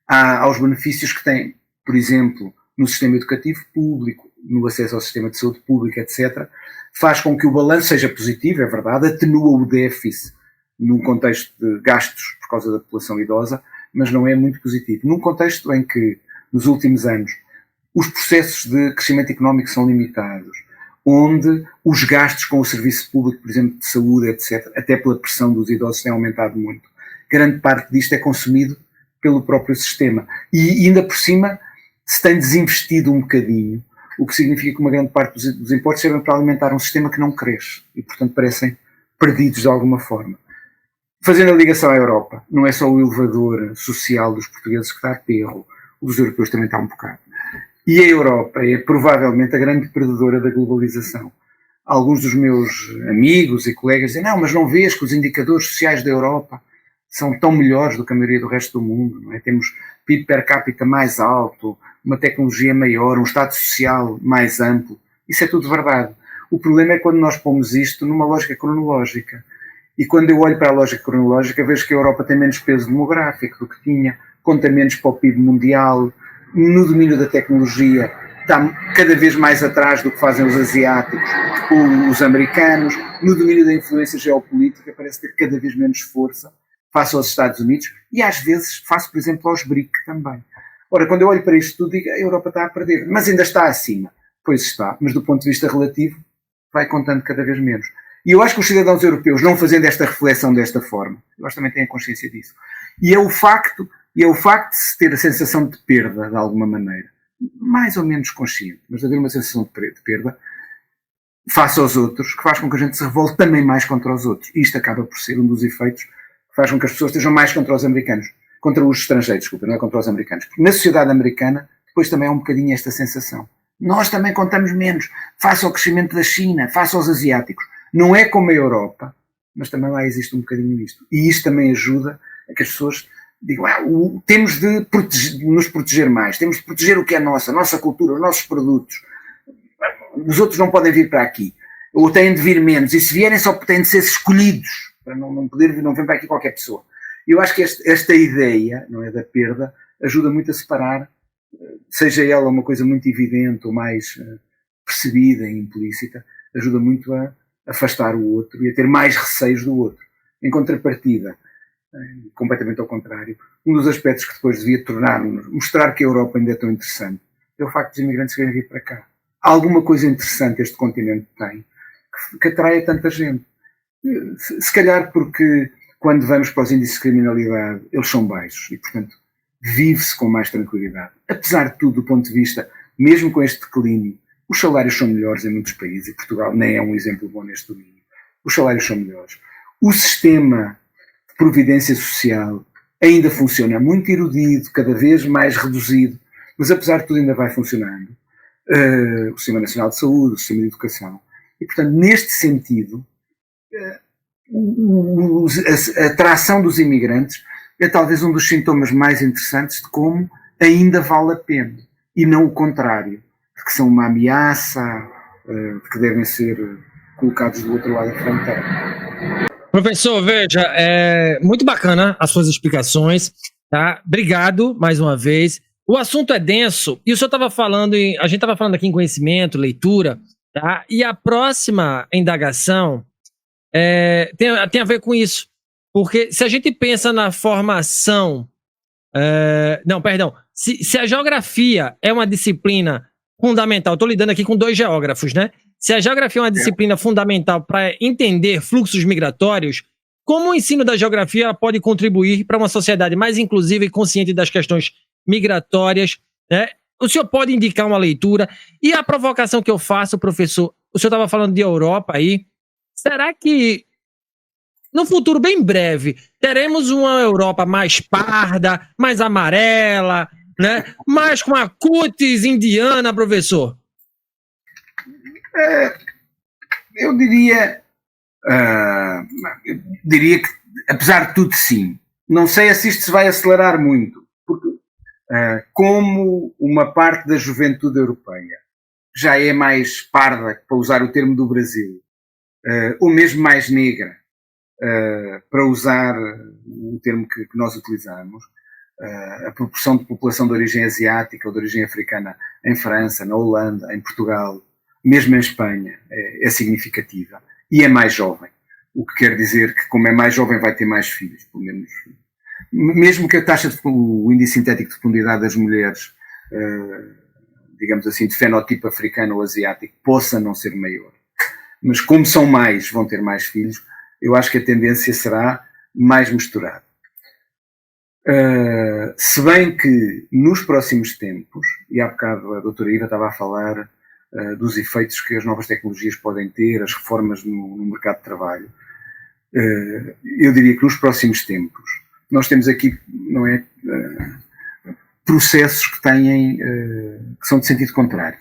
aos benefícios que têm, por exemplo, no sistema educativo público, no acesso ao sistema de saúde pública, etc., faz com que o balanço seja positivo, é verdade, atenua o déficit num contexto de gastos por causa da população idosa, mas não é muito positivo. Num contexto em que, nos últimos anos, os processos de crescimento económico são limitados, onde os gastos com o serviço público, por exemplo, de saúde, etc., até pela pressão dos idosos, têm aumentado muito. Grande parte disto é consumido pelo próprio sistema. E ainda por cima, se tem desinvestido um bocadinho, o que significa que uma grande parte dos impostos servem para alimentar um sistema que não cresce e, portanto, parecem perdidos de alguma forma. Fazendo a ligação à Europa, não é só o elevador social dos portugueses que está a perro, o dos europeus também está um bocado. E a Europa é provavelmente a grande perdedora da globalização. Alguns dos meus amigos e colegas dizem, não, mas não vês que os indicadores sociais da Europa são tão melhores do que a maioria do resto do mundo, não é? Temos PIB per capita mais alto, uma tecnologia maior, um Estado social mais amplo. Isso é tudo verdade. O problema é quando nós pomos isto numa lógica cronológica. E quando eu olho para a lógica cronológica, vejo que a Europa tem menos peso demográfico do que tinha, conta menos para o PIB mundial, no domínio da tecnologia está cada vez mais atrás do que fazem os asiáticos ou os americanos, no domínio da influência geopolítica parece ter cada vez menos força face aos Estados Unidos e às vezes face, por exemplo, aos BRIC também. Ora, quando eu olho para isto tudo, digo, a Europa está a perder, mas ainda está acima. Pois está, mas do ponto de vista relativo, vai contando cada vez menos. E eu acho que os cidadãos europeus, não fazendo esta reflexão desta forma, eles também têm a consciência disso. E é o facto de se ter a sensação de perda, de alguma maneira, mais ou menos consciente, mas de haver uma sensação de perda, face aos outros, que faz com que a gente se revolte também mais contra os outros. E isto acaba por ser um dos efeitos que faz com que as pessoas estejam mais contra os americanos. Contra os estrangeiros, desculpa, não é contra os americanos. Porque na sociedade americana, depois também há um bocadinho esta sensação. Nós também contamos menos, face ao crescimento da China, face aos asiáticos. Não é como a Europa, mas também lá existe um bocadinho isto. E isto também ajuda a que as pessoas digam, temos de nos proteger mais, temos de proteger o que é nosso, a nossa cultura, os nossos produtos. Os outros não podem vir para aqui, ou têm de vir menos, e se vierem só têm de ser escolhidos, para não poder vir, não vem para aqui qualquer pessoa. Eu acho que esta ideia, não é, da perda, ajuda muito a separar, seja ela uma coisa muito evidente ou mais percebida e implícita, ajuda muito a afastar o outro e a ter mais receios do outro. Em contrapartida, completamente ao contrário, um dos aspectos que depois devia mostrar que a Europa ainda é tão interessante, é o facto dos imigrantes querem vir para cá. Há alguma coisa interessante este continente tem que atrai a tanta gente. Se calhar porque quando vamos para os índices de criminalidade, eles são baixos e, portanto, vive-se com mais tranquilidade. Apesar de tudo, do ponto de vista, mesmo com este declínio, os salários são melhores em muitos países, e Portugal nem é um exemplo bom neste domínio. Os salários são melhores. O sistema de providência social ainda funciona muito erudido, cada vez mais reduzido, mas apesar de tudo ainda vai funcionando. O Sistema Nacional de Saúde, o Sistema de Educação. E, portanto, neste sentido, a atração dos imigrantes é talvez um dos sintomas mais interessantes de como ainda vale a pena. E não o contrário, de que são uma ameaça, de que devem ser colocados do outro lado da fronteira. Professor, veja, muito bacana as suas explicações, tá? Obrigado mais uma vez. O assunto é denso, e o senhor estava falando, a gente estava falando aqui em conhecimento, leitura, tá? E a próxima indagação tem a ver com isso. Porque se a gente pensa na formação... Se a geografia é uma disciplina fundamental, estou lidando aqui com 2 geógrafos, né? Se a geografia é uma disciplina fundamental para entender fluxos migratórios, como o ensino da geografia pode contribuir para uma sociedade mais inclusiva e consciente das questões migratórias, né? O senhor pode indicar uma leitura? E a provocação que eu faço, professor, o senhor estava falando de Europa aí, será que no futuro bem breve teremos uma Europa mais parda, mais amarela, né? Mais com a cutis indiana, professor? Eu diria que, apesar de tudo, sim. Não sei se isto se vai acelerar muito, porque como uma parte da juventude europeia já é mais parda, para usar o termo do Brasil, ou mesmo mais negra, para usar o termo que nós utilizamos, a proporção de população de origem asiática ou de origem africana em França, na Holanda, em Portugal, mesmo em Espanha, é significativa. E é mais jovem. O que quer dizer que, como é mais jovem, vai ter mais filhos, pelo menos. Mesmo que a taxa o índice sintético de fecundidade das mulheres, digamos assim, de fenotipo africano ou asiático, possa não ser maior. Mas como são mais, vão ter mais filhos, eu acho que a tendência será mais misturada. Se bem que nos próximos tempos, e há bocado a doutora Iva estava a falar dos efeitos que as novas tecnologias podem ter, as reformas no mercado de trabalho, eu diria que nos próximos tempos nós temos aqui, não é, processos que são de sentido contrário.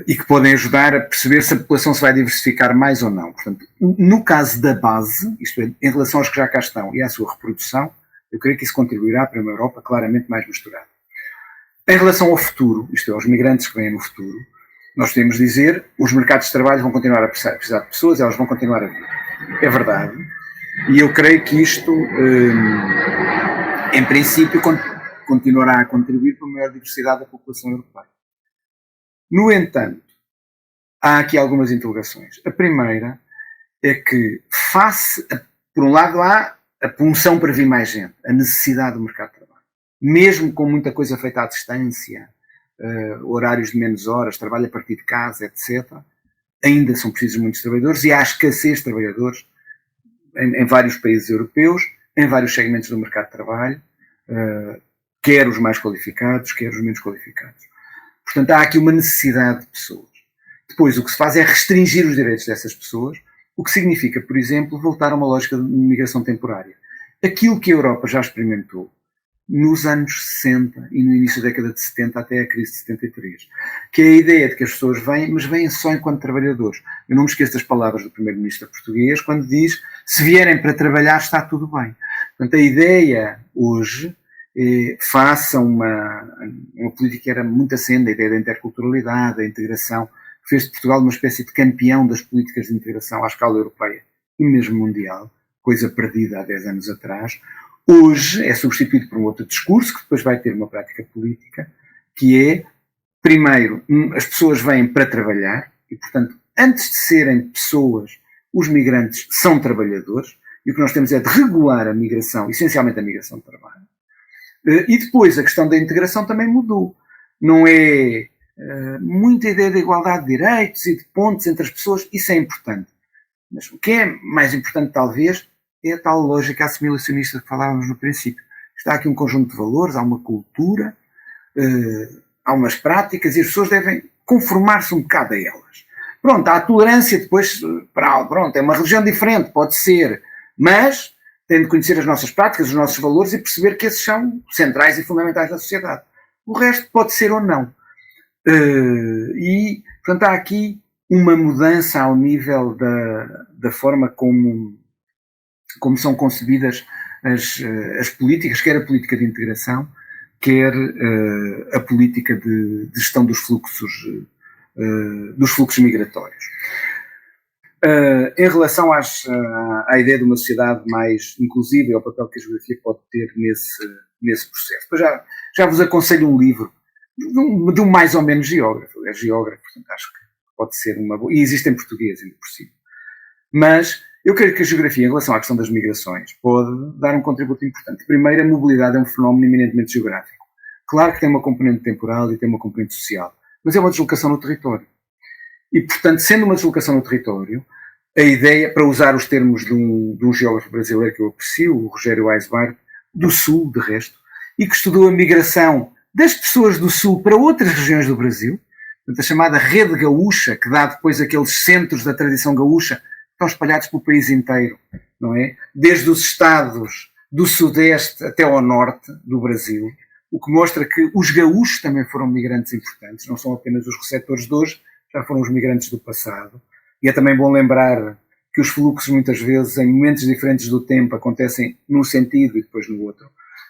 E que podem ajudar a perceber se a população se vai diversificar mais ou não. Portanto, no caso da base, isto é, em relação aos que já cá estão e à sua reprodução, eu creio que isso contribuirá para uma Europa claramente mais misturada. Em relação ao futuro, isto é, aos migrantes que vêm no futuro, nós podemos dizer que os mercados de trabalho vão continuar a precisar de pessoas, elas vão continuar a vir. É verdade. E eu creio que isto, em princípio, continuará a contribuir para uma maior diversidade da população europeia. No entanto, há aqui algumas interrogações. A primeira é que, por um lado, há a punção para vir mais gente, a necessidade do mercado de trabalho. mesmo com muita coisa feita à distância, horários de menos horas, trabalho a partir de casa, etc., ainda são precisos muitos trabalhadores e há escassez de trabalhadores em vários países europeus, em vários segmentos do mercado de trabalho, quer os mais qualificados, quer os menos qualificados. Portanto, há aqui uma necessidade de pessoas. Depois, o que se faz é restringir os direitos dessas pessoas, o que significa, por exemplo, voltar a uma lógica de migração temporária. Aquilo que a Europa já experimentou nos anos 60 e no início da década de 70 até a crise de 73, que é a ideia de que as pessoas vêm, mas vêm só enquanto trabalhadores. Eu não me esqueço das palavras do primeiro-ministro português quando diz: se vierem para trabalhar está tudo bem. Portanto, a ideia hoje faça uma política que era muito acenda, a ideia da interculturalidade, da integração, que fez de Portugal uma espécie de campeão das políticas de integração à escala europeia e mesmo mundial, coisa perdida há 10 anos atrás. Hoje é substituído por um outro discurso que depois vai ter uma prática política, que é, primeiro, as pessoas vêm para trabalhar e, portanto, antes de serem pessoas, os migrantes são trabalhadores e o que nós temos é de regular a migração, essencialmente a migração de trabalho. E depois a questão da integração também mudou. Não é muita ideia da igualdade de direitos e de pontos entre as pessoas, isso é importante. Mas o que é mais importante, talvez, é a tal lógica assimilacionista que falávamos no princípio. Está aqui um conjunto de valores, há uma cultura, há umas práticas e as pessoas devem conformar-se um bocado a elas. Pronto, há tolerância depois para pronto, é uma religião diferente, pode ser, mas tem de conhecer as nossas práticas, os nossos valores e perceber que esses são centrais e fundamentais na sociedade. O resto pode ser ou não. E, portanto, há aqui uma mudança ao nível da forma como são concebidas as políticas, quer a política de integração, quer a política de gestão dos fluxos migratórios. Em relação à ideia de uma sociedade mais inclusiva e ao papel que a geografia pode ter nesse processo. Depois já vos aconselho um livro de um mais ou menos geógrafo. É geógrafo, portanto acho que pode ser uma boa. E existe em português ainda por cima. Mas eu creio que a geografia, em relação à questão das migrações, pode dar um contributo importante. Primeiro, a mobilidade é um fenómeno eminentemente geográfico. Claro que tem uma componente temporal e tem uma componente social, mas é uma deslocação no território. E, portanto, sendo uma deslocação no território, a ideia, para usar os termos de um geógrafo brasileiro que eu aprecio, o Rogério Weisbart, do Sul, de resto, e que estudou a migração das pessoas do Sul para outras regiões do Brasil, portanto, a chamada rede gaúcha, que dá depois aqueles centros da tradição gaúcha, que estão espalhados pelo país inteiro, não é? Desde os estados do Sudeste até ao Norte do Brasil, o que mostra que os gaúchos também foram migrantes importantes, não são apenas os receptores de hoje, já foram os migrantes do passado. E é também bom lembrar que os fluxos muitas vezes em momentos diferentes do tempo acontecem num sentido e depois no outro.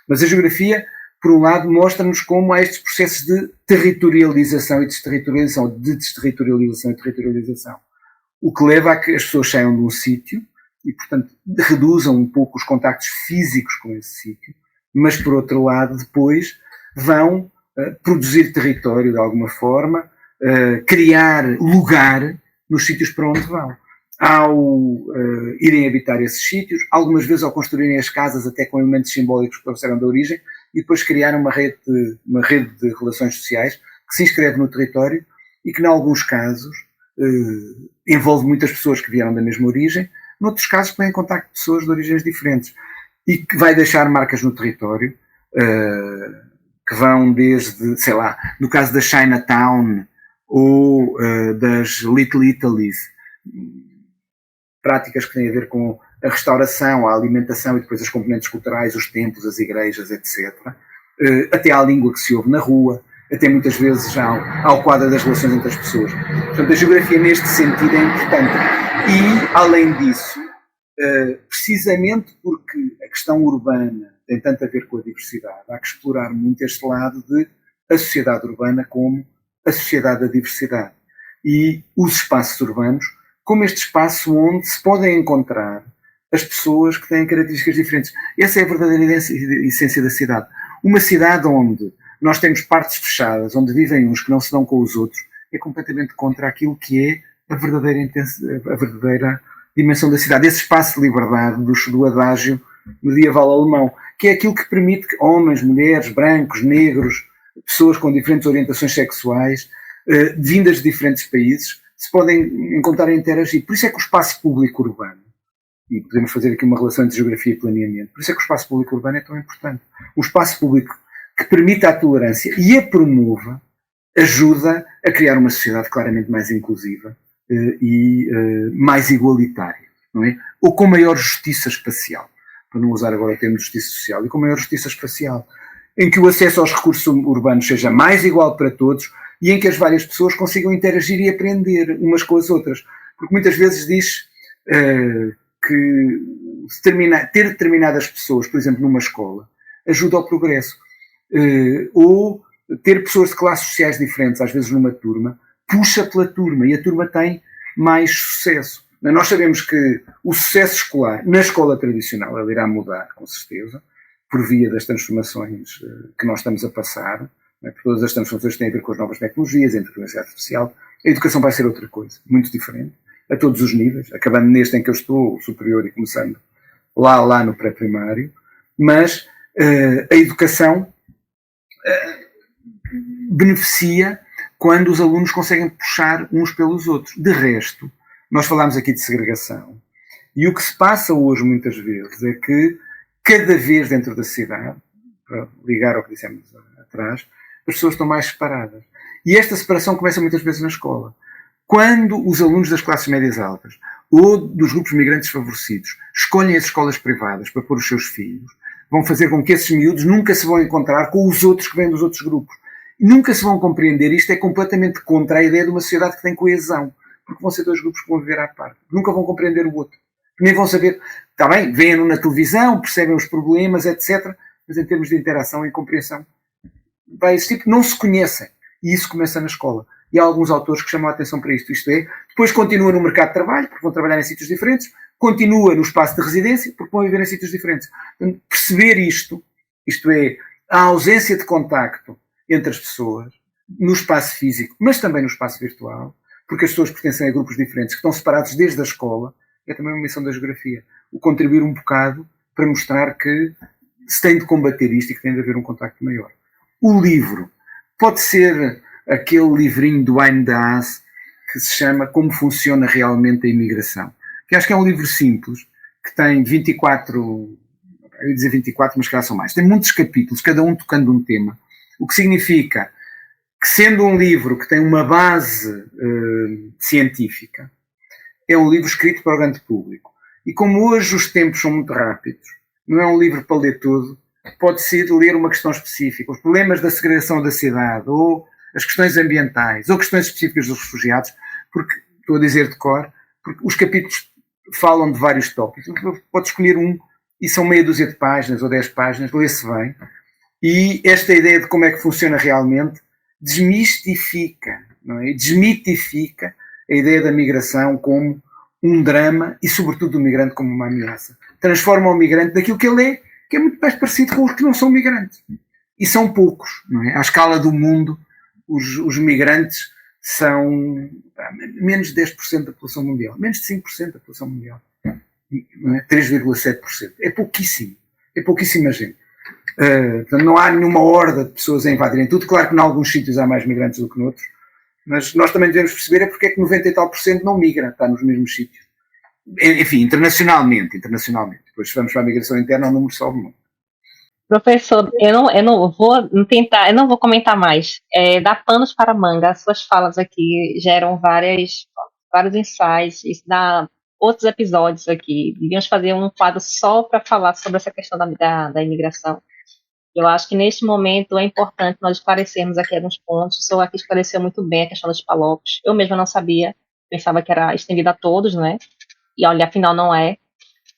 Mas a geografia, por um lado, mostra-nos como há estes processos de territorialização e desterritorialização, e territorialização. O que leva a que as pessoas saiam de um sítio e, portanto, reduzam um pouco os contactos físicos com esse sítio, mas, por outro lado, depois vão produzir território de alguma forma, criar lugar nos sítios para onde vão. Ao irem habitar esses sítios, algumas vezes ao construírem as casas até com elementos simbólicos que trouxeram da origem, e depois criar uma rede de relações sociais que se inscreve no território e que, em alguns casos, envolve muitas pessoas que vieram da mesma origem, noutros casos põe em contacto pessoas de origens diferentes e que vai deixar marcas no território que vão desde, sei lá, no caso da Chinatown ou das Little Italies, práticas que têm a ver com a restauração, a alimentação e depois as componentes culturais, os templos, as igrejas, etc. Até à língua que se ouve na rua, até muitas vezes ao quadro das relações entre as pessoas. Portanto, a geografia neste sentido é importante. E, além disso, precisamente porque a questão urbana tem tanto a ver com a diversidade, há que explorar muito este lado de a sociedade urbana como a sociedade da diversidade. E os espaços urbanos como este espaço onde se podem encontrar as pessoas que têm características diferentes. Essa é a verdadeira essência da cidade. Uma cidade onde nós temos partes fechadas, onde vivem uns que não se dão com os outros, é completamente contra aquilo que é a verdadeira dimensão da cidade. Esse espaço de liberdade do adágio medieval alemão, que é aquilo que permite que homens, mulheres, brancos, negros, pessoas com diferentes orientações sexuais, vindas de diferentes países, se podem encontrar e interagir. Por isso é que o espaço público urbano, e podemos fazer aqui uma relação entre geografia e planeamento, por isso é que o espaço público urbano é tão importante. O espaço público que permita a tolerância e a promova, ajuda a criar uma sociedade claramente mais inclusiva e mais igualitária, não é? Ou com maior justiça espacial, para não usar agora o termo de justiça social, e com maior justiça espacial, em que o acesso aos recursos urbanos seja mais igual para todos e em que as várias pessoas consigam interagir e aprender umas com as outras. Porque muitas vezes diz que ter determinadas pessoas, por exemplo, numa escola, ajuda ao progresso. Ou ter pessoas de classes sociais diferentes, às vezes numa turma, puxa pela turma e a turma tem mais sucesso. Nós sabemos que o sucesso escolar, na escola tradicional, ele irá mudar, com certeza, por via das transformações que nós estamos a passar, por todas as transformações que têm a ver com as novas tecnologias, a inteligência artificial. A educação vai ser outra coisa, muito diferente, a todos os níveis, acabando neste em que eu estou, superior, e começando lá no pré-primário, mas a educação beneficia quando os alunos conseguem puxar uns pelos outros. De resto, nós falámos aqui de segregação, e o que se passa hoje muitas vezes é que cada vez dentro da cidade, para ligar ao que dissemos atrás, as pessoas estão mais separadas. E esta separação começa muitas vezes na escola. Quando os alunos das classes médias altas ou dos grupos migrantes favorecidos escolhem as escolas privadas para pôr os seus filhos, vão fazer com que esses miúdos nunca se vão encontrar com os outros que vêm dos outros grupos. Nunca se vão compreender. Isto é completamente contra a ideia de uma sociedade que tem coesão. Porque vão ser dois grupos que vão viver à parte. Nunca vão compreender o outro. Nem vão saber. Está bem, veem-no na televisão, percebem os problemas, etc. Mas em termos de interação e compreensão, vai existir porque não se conhecem. E isso começa na escola. E há alguns autores que chamam a atenção para isto. Isto é, depois continua no mercado de trabalho, porque vão trabalhar em sítios diferentes, continua no espaço de residência, porque vão viver em sítios diferentes. Portanto, perceber isto é, a ausência de contacto entre as pessoas, no espaço físico, mas também no espaço virtual, porque as pessoas pertencem a grupos diferentes, que estão separados desde a escola, é também uma missão da geografia. O contribuir um bocado para mostrar que se tem de combater isto e que tem de haver um contacto maior. O livro pode ser aquele livrinho do Wayne Daz que se chama Como Funciona Realmente a Imigração, que acho que é um livro simples, que tem 24, eu ia dizer 24, mas calhar são mais. Tem muitos capítulos, cada um tocando um tema, o que significa que, sendo um livro que tem uma base científica, é um livro escrito para o grande público. E como hoje os tempos são muito rápidos, não é um livro para ler tudo, pode-se ler uma questão específica, os problemas da segregação da cidade, ou as questões ambientais, ou questões específicas dos refugiados, porque, estou a dizer de cor, porque os capítulos falam de vários tópicos. Pode escolher um, e são meia dúzia de páginas, ou 10 páginas, lê-se bem. E esta ideia de como é que funciona realmente desmistifica, não é? Desmitifica a ideia da migração como um drama e, sobretudo, do migrante como uma ameaça. Transforma o migrante daquilo que ele é, que é muito mais parecido com os que não são migrantes. E são poucos, não é? À escala do mundo, os migrantes são menos de 10% da população mundial, menos de 5% da população mundial, não é? 3,7%. É pouquíssima gente. Portanto, não há nenhuma horda de pessoas a invadirem tudo. Claro que em alguns sítios há mais migrantes do que noutros, mas nós também devemos perceber porque é que 90 e tal por cento não migra, está nos mesmos sítios. Enfim, internacionalmente. Depois, se vamos para a migração interna, o número sobe muito. Professor, eu não vou comentar mais. Dá panos para manga. As suas falas aqui geram vários insights. Isso dá outros episódios aqui. Devíamos fazer um quadro só para falar sobre essa questão da imigração. Eu acho que neste momento é importante nós esclarecermos aqui alguns pontos. O senhor aqui esclareceu muito bem a questão dos PALOPs. Eu mesma não sabia, pensava que era estendida a todos, né? E olha, afinal não é.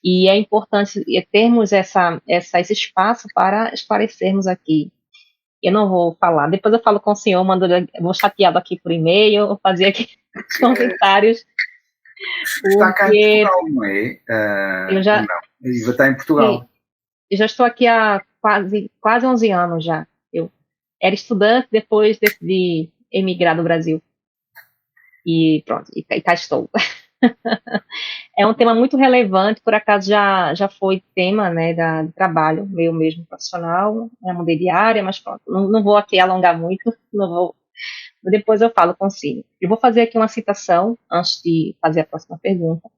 E é importante termos esse espaço para esclarecermos aqui. Eu não vou falar, depois eu falo com o senhor, vou chateado aqui por e-mail, vou fazer aqui os comentários. Está cá em Portugal, não é? Não, já está em Portugal. Sim, eu já estou aqui há quase 11 anos já. Eu era estudante, depois decidi emigrar do Brasil. E pronto, e cá estou. É um tema muito relevante, por acaso já foi tema, né, de trabalho, meu mesmo profissional, mudei de área, mas pronto, não vou aqui alongar muito, não vou, depois eu falo consigo. Eu vou fazer aqui uma citação, antes de fazer a próxima pergunta,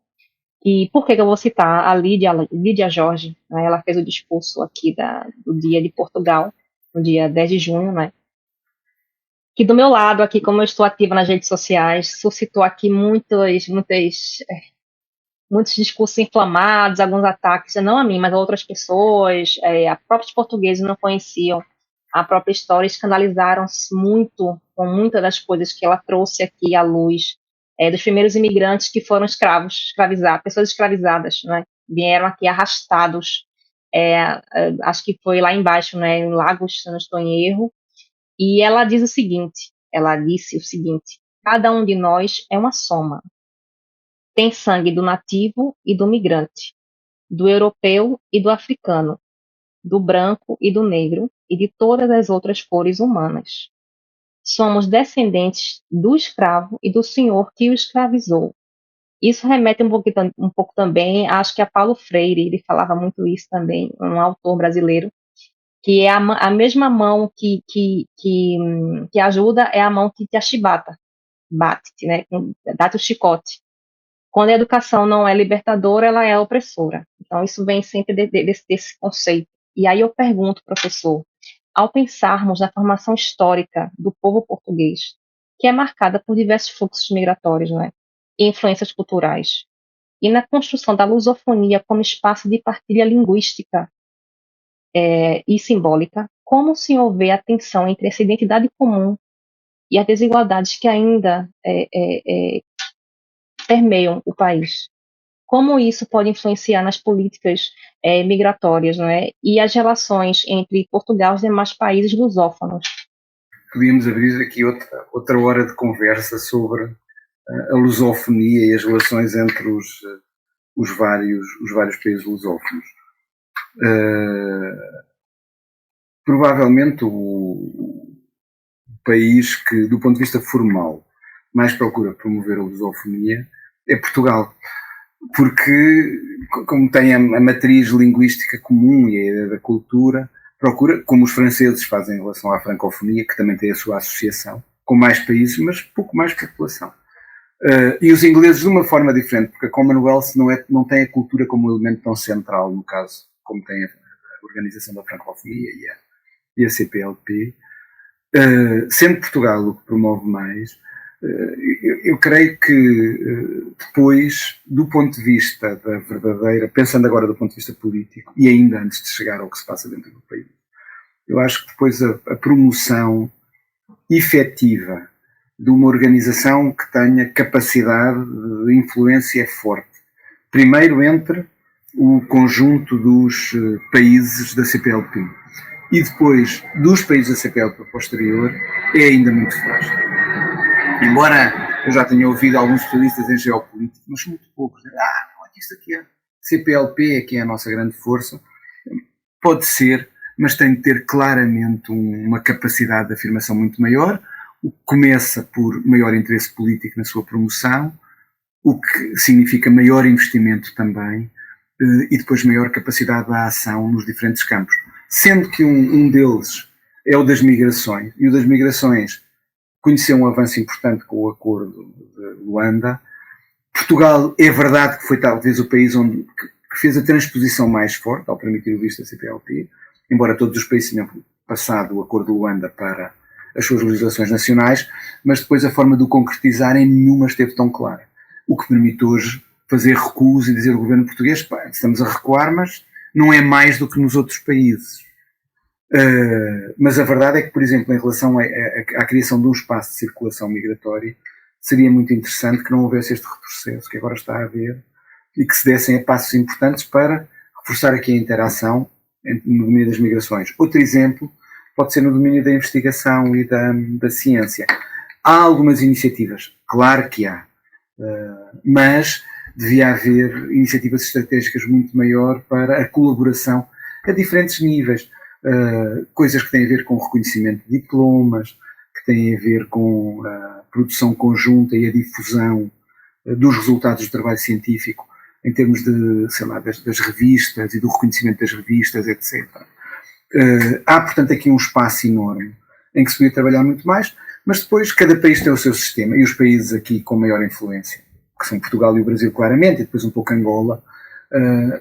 e por que eu vou citar a Lídia Jorge, né, ela fez o discurso aqui do Dia de Portugal, no dia 10 de junho, né, que do meu lado aqui, como eu estou ativa nas redes sociais, suscitou aqui muitos discursos inflamados, alguns ataques, não a mim, mas a outras pessoas, a próprios portugueses não conheciam a própria história, escandalizaram-se muito com muitas das coisas que ela trouxe aqui à luz, dos primeiros imigrantes que foram escravizados, pessoas escravizadas, né, vieram aqui arrastados, acho que foi lá embaixo, né, em Lagos, se não estou em erro, e ela disse o seguinte, cada um de nós é uma soma, tem sangue do nativo e do migrante, do europeu e do africano, do branco e do negro e de todas as outras cores humanas. Somos descendentes do escravo e do senhor que o escravizou. Isso remete um pouco também, acho que a Paulo Freire, ele falava muito isso também, um autor brasileiro, que é a mesma mão que ajuda é a mão que te achibata, bate, né, dá-te o chicote. Quando a educação não é libertadora, ela é opressora. Então, isso vem sempre desse conceito. E aí eu pergunto, professor, ao pensarmos na formação histórica do povo português, que é marcada por diversos fluxos migratórios, né, e influências culturais, e na construção da lusofonia como espaço de partilha linguística e simbólica, como o senhor vê a tensão entre essa identidade comum e as desigualdades que ainda permeiam o país? Como isso pode influenciar nas políticas migratórias, não é? E as relações entre Portugal e os demais países lusófonos? Podíamos abrir aqui outra hora de conversa sobre a lusofonia e as relações entre os vários países lusófonos. Provavelmente o país que, do ponto de vista formal, mais procura promover a lusofonia é Portugal. Porque, como tem a matriz linguística comum e a ideia da cultura, procura, como os franceses fazem em relação à francofonia, que também tem a sua associação, com mais países, mas pouco mais população. E os ingleses de uma forma diferente, porque a Commonwealth não tem a cultura como elemento tão central, no caso, como tem a Organização da Francofonia e a CPLP. Sendo Portugal o que promove mais, eu creio que depois, do ponto de vista da verdadeira, pensando agora do ponto de vista político, e ainda antes de chegar ao que se passa dentro do país, eu acho que depois a promoção efetiva de uma organização que tenha capacidade de influência forte, primeiro entre o conjunto dos países da CPLP e depois dos países da CPLP posterior, é ainda muito frágil. Embora eu já tenha ouvido alguns especialistas em geopolítica, mas muito poucos. Não, isto aqui é CPLP, aqui é a nossa grande força. Pode ser, mas tem de ter claramente uma capacidade de afirmação muito maior, o que começa por maior interesse político na sua promoção, o que significa maior investimento também, e depois maior capacidade de ação nos diferentes campos. Sendo que um deles é o das migrações, e o das migrações conheceu um avanço importante com o acordo de Luanda. Portugal, é verdade que foi talvez o país que fez a transposição mais forte ao permitir o visto da CPLP, embora todos os países tenham passado o acordo de Luanda para as suas legislações nacionais, mas depois a forma de o concretizar em nenhuma esteve tão clara. O que permite hoje fazer recuos e dizer ao governo português, estamos a recuar, mas não é mais do que nos outros países. Mas a verdade é que, por exemplo, em relação à criação de um espaço de circulação migratória, seria muito interessante que não houvesse este retrocesso que agora está a haver e que se dessem a passos importantes para reforçar aqui a interação no domínio das migrações. Outro exemplo pode ser no domínio da investigação e da ciência. Há algumas iniciativas, claro que há, mas devia haver iniciativas estratégicas muito maior para a colaboração a diferentes níveis. Coisas que têm a ver com o reconhecimento de diplomas, que têm a ver com a produção conjunta e a difusão dos resultados do trabalho científico em termos de, sei lá, das revistas e do reconhecimento das revistas, etc. Há, portanto, aqui um espaço enorme em que se podia trabalhar muito mais, mas depois cada país tem o seu sistema, e os países aqui com maior influência, que são Portugal e o Brasil claramente, e depois um pouco Angola,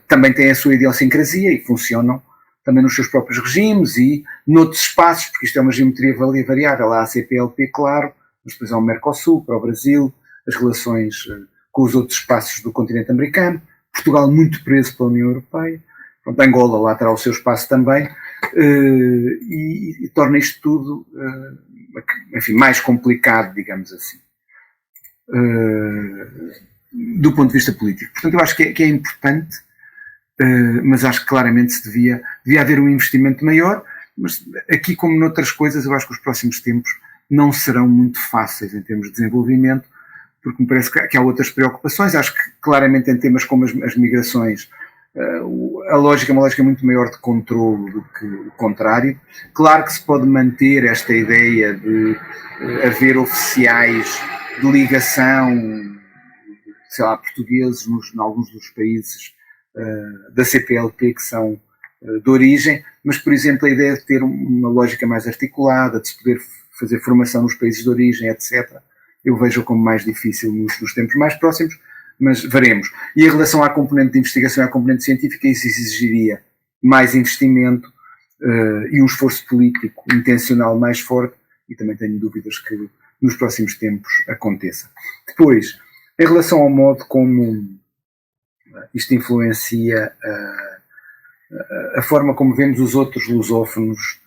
também têm a sua idiosincrasia e funcionam também nos seus próprios regimes e noutros espaços, porque isto é uma geometria variável. Há a CPLP, claro, mas depois há o Mercosul para o Brasil, as relações com os outros espaços do continente americano, Portugal muito preso pela União Europeia, pronto, Angola lá terá o seu espaço também, e torna isto tudo, enfim, mais complicado, digamos assim, do ponto de vista político. Portanto, eu acho que é importante, mas acho que claramente devia haver um investimento maior, mas aqui, como noutras coisas, eu acho que os próximos tempos não serão muito fáceis em termos de desenvolvimento, porque me parece que há outras preocupações. Acho que claramente em temas como as migrações, a lógica é uma lógica muito maior de controlo do que o contrário. Claro que se pode manter esta ideia de haver oficiais de ligação, sei lá, portugueses em alguns dos países da CPLP que são de origem, mas, por exemplo, a ideia de ter uma lógica mais articulada, de se poder fazer formação nos países de origem, etc., eu vejo como mais difícil nos tempos mais próximos, mas veremos. E em relação à componente de investigação e à componente científica, isso exigiria mais investimento e um esforço político intencional mais forte, e também tenho dúvidas que nos próximos tempos aconteça. Depois, em relação ao modo como isto influencia a forma como vemos os outros lusófonos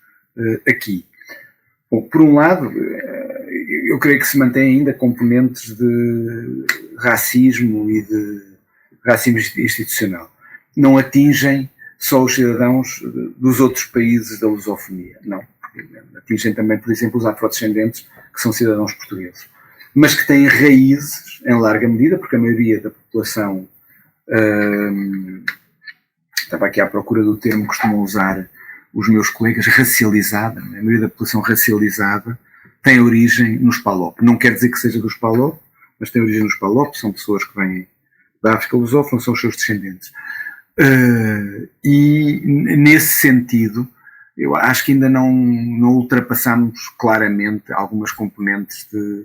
aqui. Bom, por um lado, eu creio que se mantém ainda componentes de racismo e de racismo institucional. Não atingem só os cidadãos dos outros países da lusofonia, não. Atingem também, por exemplo, os afrodescendentes, que são cidadãos portugueses, mas que têm raízes, em larga medida, porque a maioria da população, estava aqui à procura do termo que costumam usar os meus colegas, racializada, a maioria da população racializada tem origem nos PALOP. Não quer dizer que seja dos PALOP, mas tem origem nos PALOP, são pessoas que vêm da África lusófona, são os seus descendentes. E nesse sentido, eu acho que ainda não ultrapassamos claramente algumas componentes de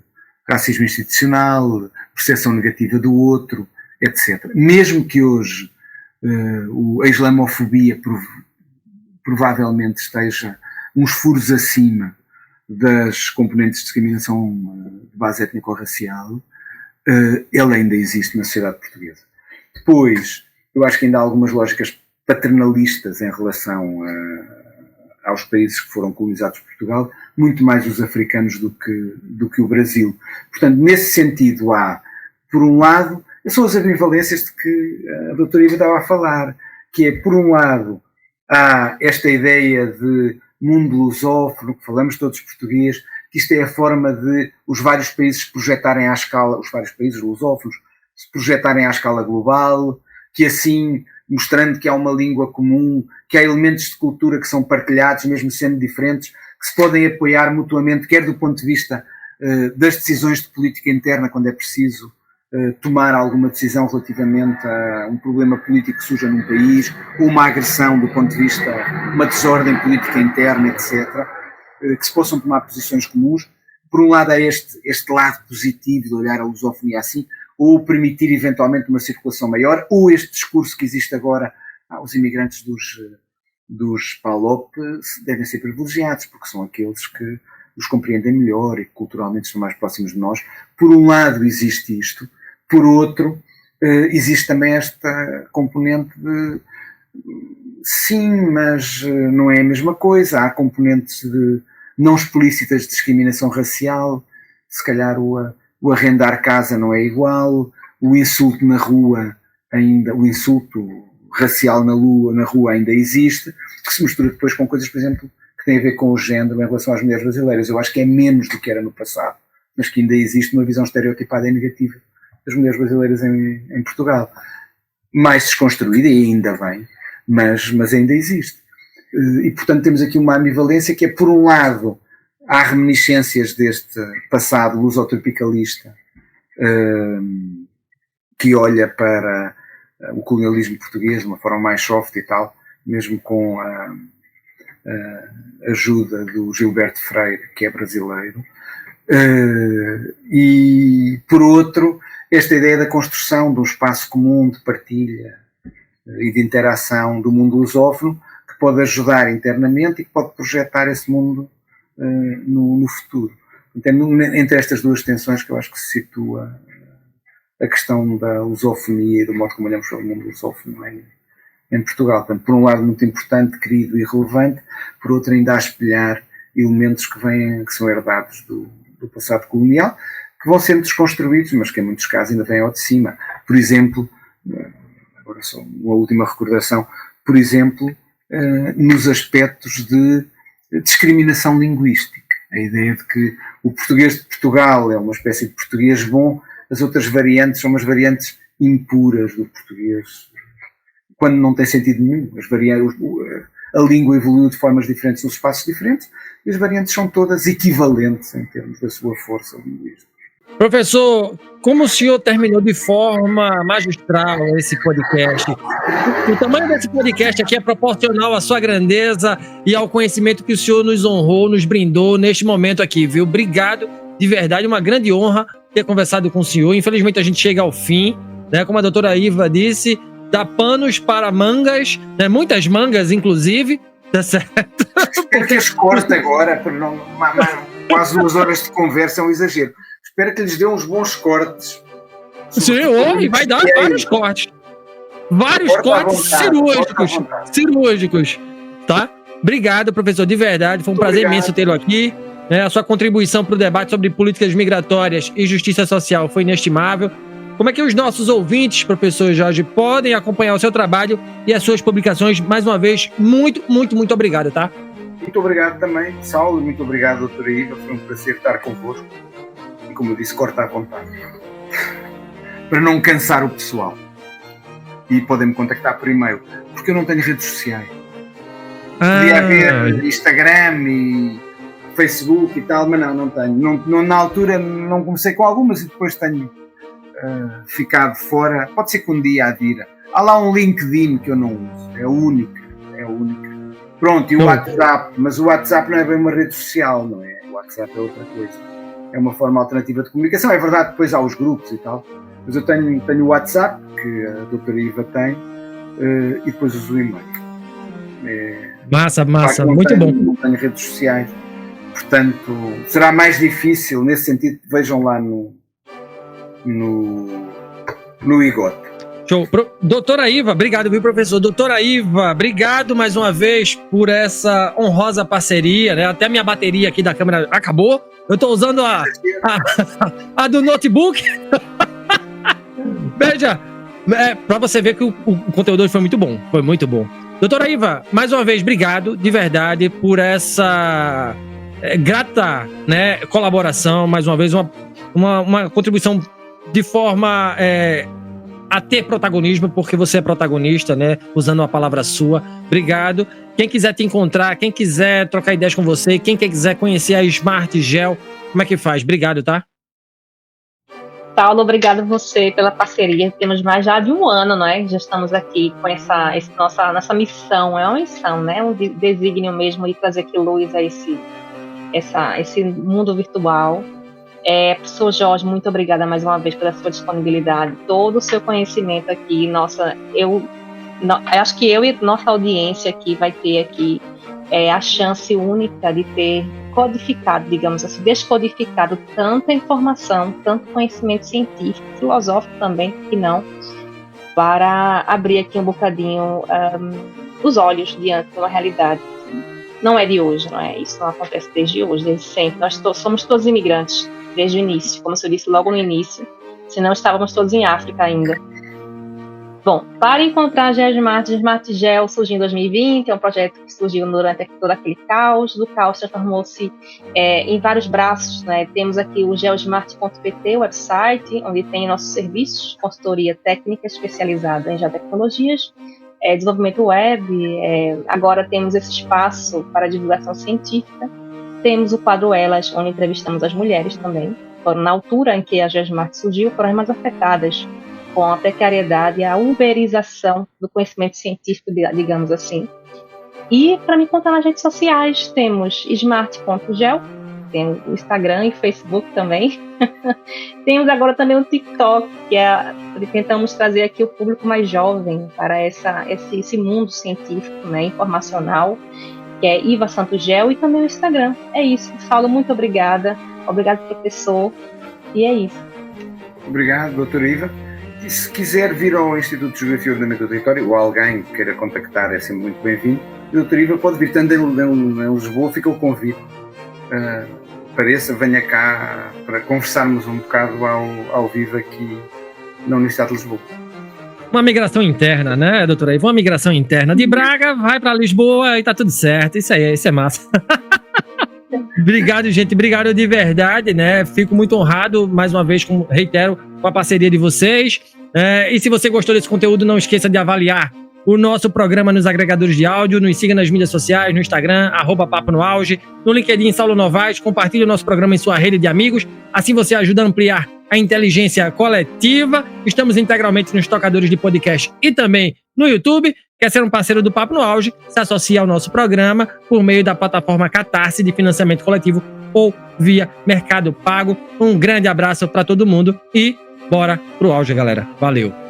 racismo institucional, percepção negativa do outro, etc. Mesmo que hoje a islamofobia provavelmente esteja uns furos acima das componentes de discriminação de base étnico-racial, ele ainda existe na sociedade portuguesa. Depois, eu acho que ainda há algumas lógicas paternalistas em relação aos países que foram colonizados por Portugal, muito mais os africanos do que o Brasil. Portanto, nesse sentido há, por um lado, são as ambivalências de que a doutora Iva estava a falar, que é, por um lado, há esta ideia de mundo lusófono, que falamos todos português, que isto é a forma de os vários países projetarem à escala, os vários países lusófonos, se projetarem à escala global, que assim, mostrando que há uma língua comum, que há elementos de cultura que são partilhados, mesmo sendo diferentes, que se podem apoiar mutuamente, quer do ponto de vista das decisões de política interna, quando é preciso tomar alguma decisão relativamente a um problema político que surja num país, ou uma agressão do ponto de vista, uma desordem política interna, etc., que se possam tomar posições comuns. Por um lado, há este lado positivo de olhar a lusofonia assim, ou permitir eventualmente uma circulação maior, ou este discurso que existe agora, os imigrantes dos PALOP devem ser privilegiados, porque são aqueles que os compreendem melhor e que culturalmente estão mais próximos de nós. Por um lado existe isto, por outro existe também esta componente de sim, mas não é a mesma coisa. Há componentes não explícitas de discriminação racial, se calhar o arrendar casa não é igual, o insulto na rua ainda, o insulto racial na rua ainda existe, que se mistura depois com coisas, por exemplo, que têm a ver com o género em relação às mulheres brasileiras. Eu acho que é menos do que era no passado, mas que ainda existe uma visão estereotipada e negativa das mulheres brasileiras em Portugal. Mais desconstruída, e ainda bem, mas ainda existe. E, portanto, temos aqui uma ambivalência que é, por um lado, há reminiscências deste passado lusotropicalista que olha para o colonialismo português de uma forma mais soft e tal, mesmo com a ajuda do Gilberto Freire, que é brasileiro. E, por outro, esta ideia da construção de um espaço comum de partilha e de interação do mundo lusófono, que pode ajudar internamente e que pode projetar esse mundo no futuro. Então, entre estas duas tensões que eu acho que se situa a questão da lusofonia e do modo como olhamos para o mundo lusófono em Portugal. Portanto, por um lado muito importante, querido e relevante, por outro ainda a espelhar elementos que são herdados do passado colonial, que vão sendo desconstruídos, mas que em muitos casos ainda vêm ao de cima. Por exemplo, agora só uma última recordação, por exemplo, nos aspectos de discriminação linguística. A ideia de que o português de Portugal é uma espécie de português bom, as outras variantes são umas variantes impuras do português, quando não tem sentido nenhum. A língua evoluiu de formas diferentes nos espaços diferentes e as variantes são todas equivalentes em termos da sua força linguística. Professor, como o senhor terminou de forma magistral esse podcast? O tamanho desse podcast aqui é proporcional à sua grandeza e ao conhecimento que o senhor nos honrou, nos brindou neste momento aqui, viu? Obrigado, de verdade, uma grande honra ter conversado com o senhor. Infelizmente a gente chega ao fim, né? Como a doutora Iva disse, dá panos para mangas, né? Muitas mangas, inclusive, tá certo? Espero que as corte agora, para não, quase 2 horas de conversa é um exagero. Espero que lhes dê uns bons cortes. Sim, e vai dar vários cortes. Vários cortes cirúrgicos, tá? Obrigado, professor, de verdade. Foi um prazer imenso tê-lo aqui. A sua contribuição para o debate sobre políticas migratórias e justiça social foi inestimável. Como é que os nossos ouvintes, professor Jorge, podem acompanhar o seu trabalho e as suas publicações? Mais uma vez, muito, muito, muito obrigado, tá? Muito obrigado também, Saulo. Muito obrigado, doutora Iva. Foi um prazer estar convosco. E, como eu disse, corta à vontade. Para não cansar o pessoal. E podem-me contactar por e-mail. Porque eu não tenho redes sociais. Podia haver Instagram e Facebook e tal, mas não tenho. Não, na altura não comecei com algumas e depois tenho ficado fora. Pode ser que um dia adira. Há lá um LinkedIn que eu não uso. É o único. Pronto, e o WhatsApp. Mas o WhatsApp não é bem uma rede social, não é? O WhatsApp é outra coisa. É uma forma alternativa de comunicação. É verdade, depois há os grupos e tal. Mas eu tenho o WhatsApp, que a doutora Iva tem, e depois uso o e-mail. Massa, muito bom. Não tenho redes sociais. Portanto, será mais difícil, nesse sentido, vejam lá no IGOT. Show. Doutora Iva, obrigado, viu, professor? Doutora Iva, obrigado mais uma vez por essa honrosa parceria, né? Até a minha bateria aqui da câmera acabou. Eu tô usando a do notebook. Veja, pra você ver que o conteúdo foi muito bom. Foi muito bom. Doutora Iva, mais uma vez, obrigado de verdade por essa grata, né, colaboração. Mais uma vez, uma contribuição de forma a ter protagonismo, porque você é protagonista, né? Usando uma palavra sua. Obrigado. Quem quiser te encontrar, quem quiser trocar ideias com você, quem quiser conhecer a Smart Gel, como é que faz? Obrigado, tá? Paulo, obrigado a você pela parceria. Temos mais já de 1 ano, não é? Já estamos aqui com nossa missão. É uma missão, né? Um desígnio mesmo de trazer aqui luz a esse mundo virtual. Professor Jorge, muito obrigada mais uma vez pela sua disponibilidade, todo o seu conhecimento aqui. Eu acho que eu e nossa audiência aqui vai ter aqui a chance única de ter codificado, digamos assim, descodificado tanta informação, tanto conhecimento científico, filosófico também, que não, para abrir aqui um bocadinho os olhos diante de uma realidade que não é de hoje, não é? Isso não acontece desde hoje, desde sempre. Nós somos todos imigrantes, desde o início, como eu disse logo no início, senão estávamos todos em África ainda. Bom, para encontrar a Smart Gel surgiu em 2020, é um projeto que surgiu durante todo aquele caos. Do caos transformou-se em vários braços, né? Temos aqui o geosmart.pt, o website, onde tem nossos serviços, consultoria técnica especializada em geotecnologias, desenvolvimento web, agora temos esse espaço para divulgação científica. Temos o quadro Elas, onde entrevistamos as mulheres também. Na altura em que a Geosmart surgiu, foram as mais afetadas com a precariedade e a uberização do conhecimento científico, digamos assim. E para me contar nas redes sociais, temos smart.gel, tem o Instagram e Facebook também. Temos agora também o TikTok, tentamos trazer aqui o público mais jovem para esse mundo científico, né, informacional, que é Iva Santos Gel, e também o Instagram. É isso. Saulo, muito obrigada. Obrigado, professor. E é isso. Obrigado, doutora Iva. E se quiser vir ao Instituto de Geografia e Ordenamento do Território, ou alguém que queira contactar, é sempre muito bem-vindo. A doutora Iva pode vir, tanto em Lisboa, fica o convite. Apareça, venha cá para conversarmos um bocado ao vivo aqui na Universidade de Lisboa. Uma migração interna, né, doutora Iva? Uma migração interna. De Braga, vai para Lisboa e tá tudo certo. Isso é massa. Obrigado, gente. Obrigado de verdade, né? Fico muito honrado, mais uma vez, reitero, com a parceria de vocês. E se você gostou desse conteúdo, não esqueça de avaliar o nosso programa nos agregadores de áudio, nos siga nas mídias sociais, no Instagram, @Papo no Auge, no LinkedIn, Saulo Novaes, compartilhe o nosso programa em sua rede de amigos, assim você ajuda a ampliar a inteligência coletiva. Estamos integralmente nos tocadores de podcast e também no YouTube. Quer ser um parceiro do Papo no Auge? Se associe ao nosso programa por meio da plataforma Catarse de financiamento coletivo ou via Mercado Pago. Um grande abraço para todo mundo e bora pro auge, galera. Valeu!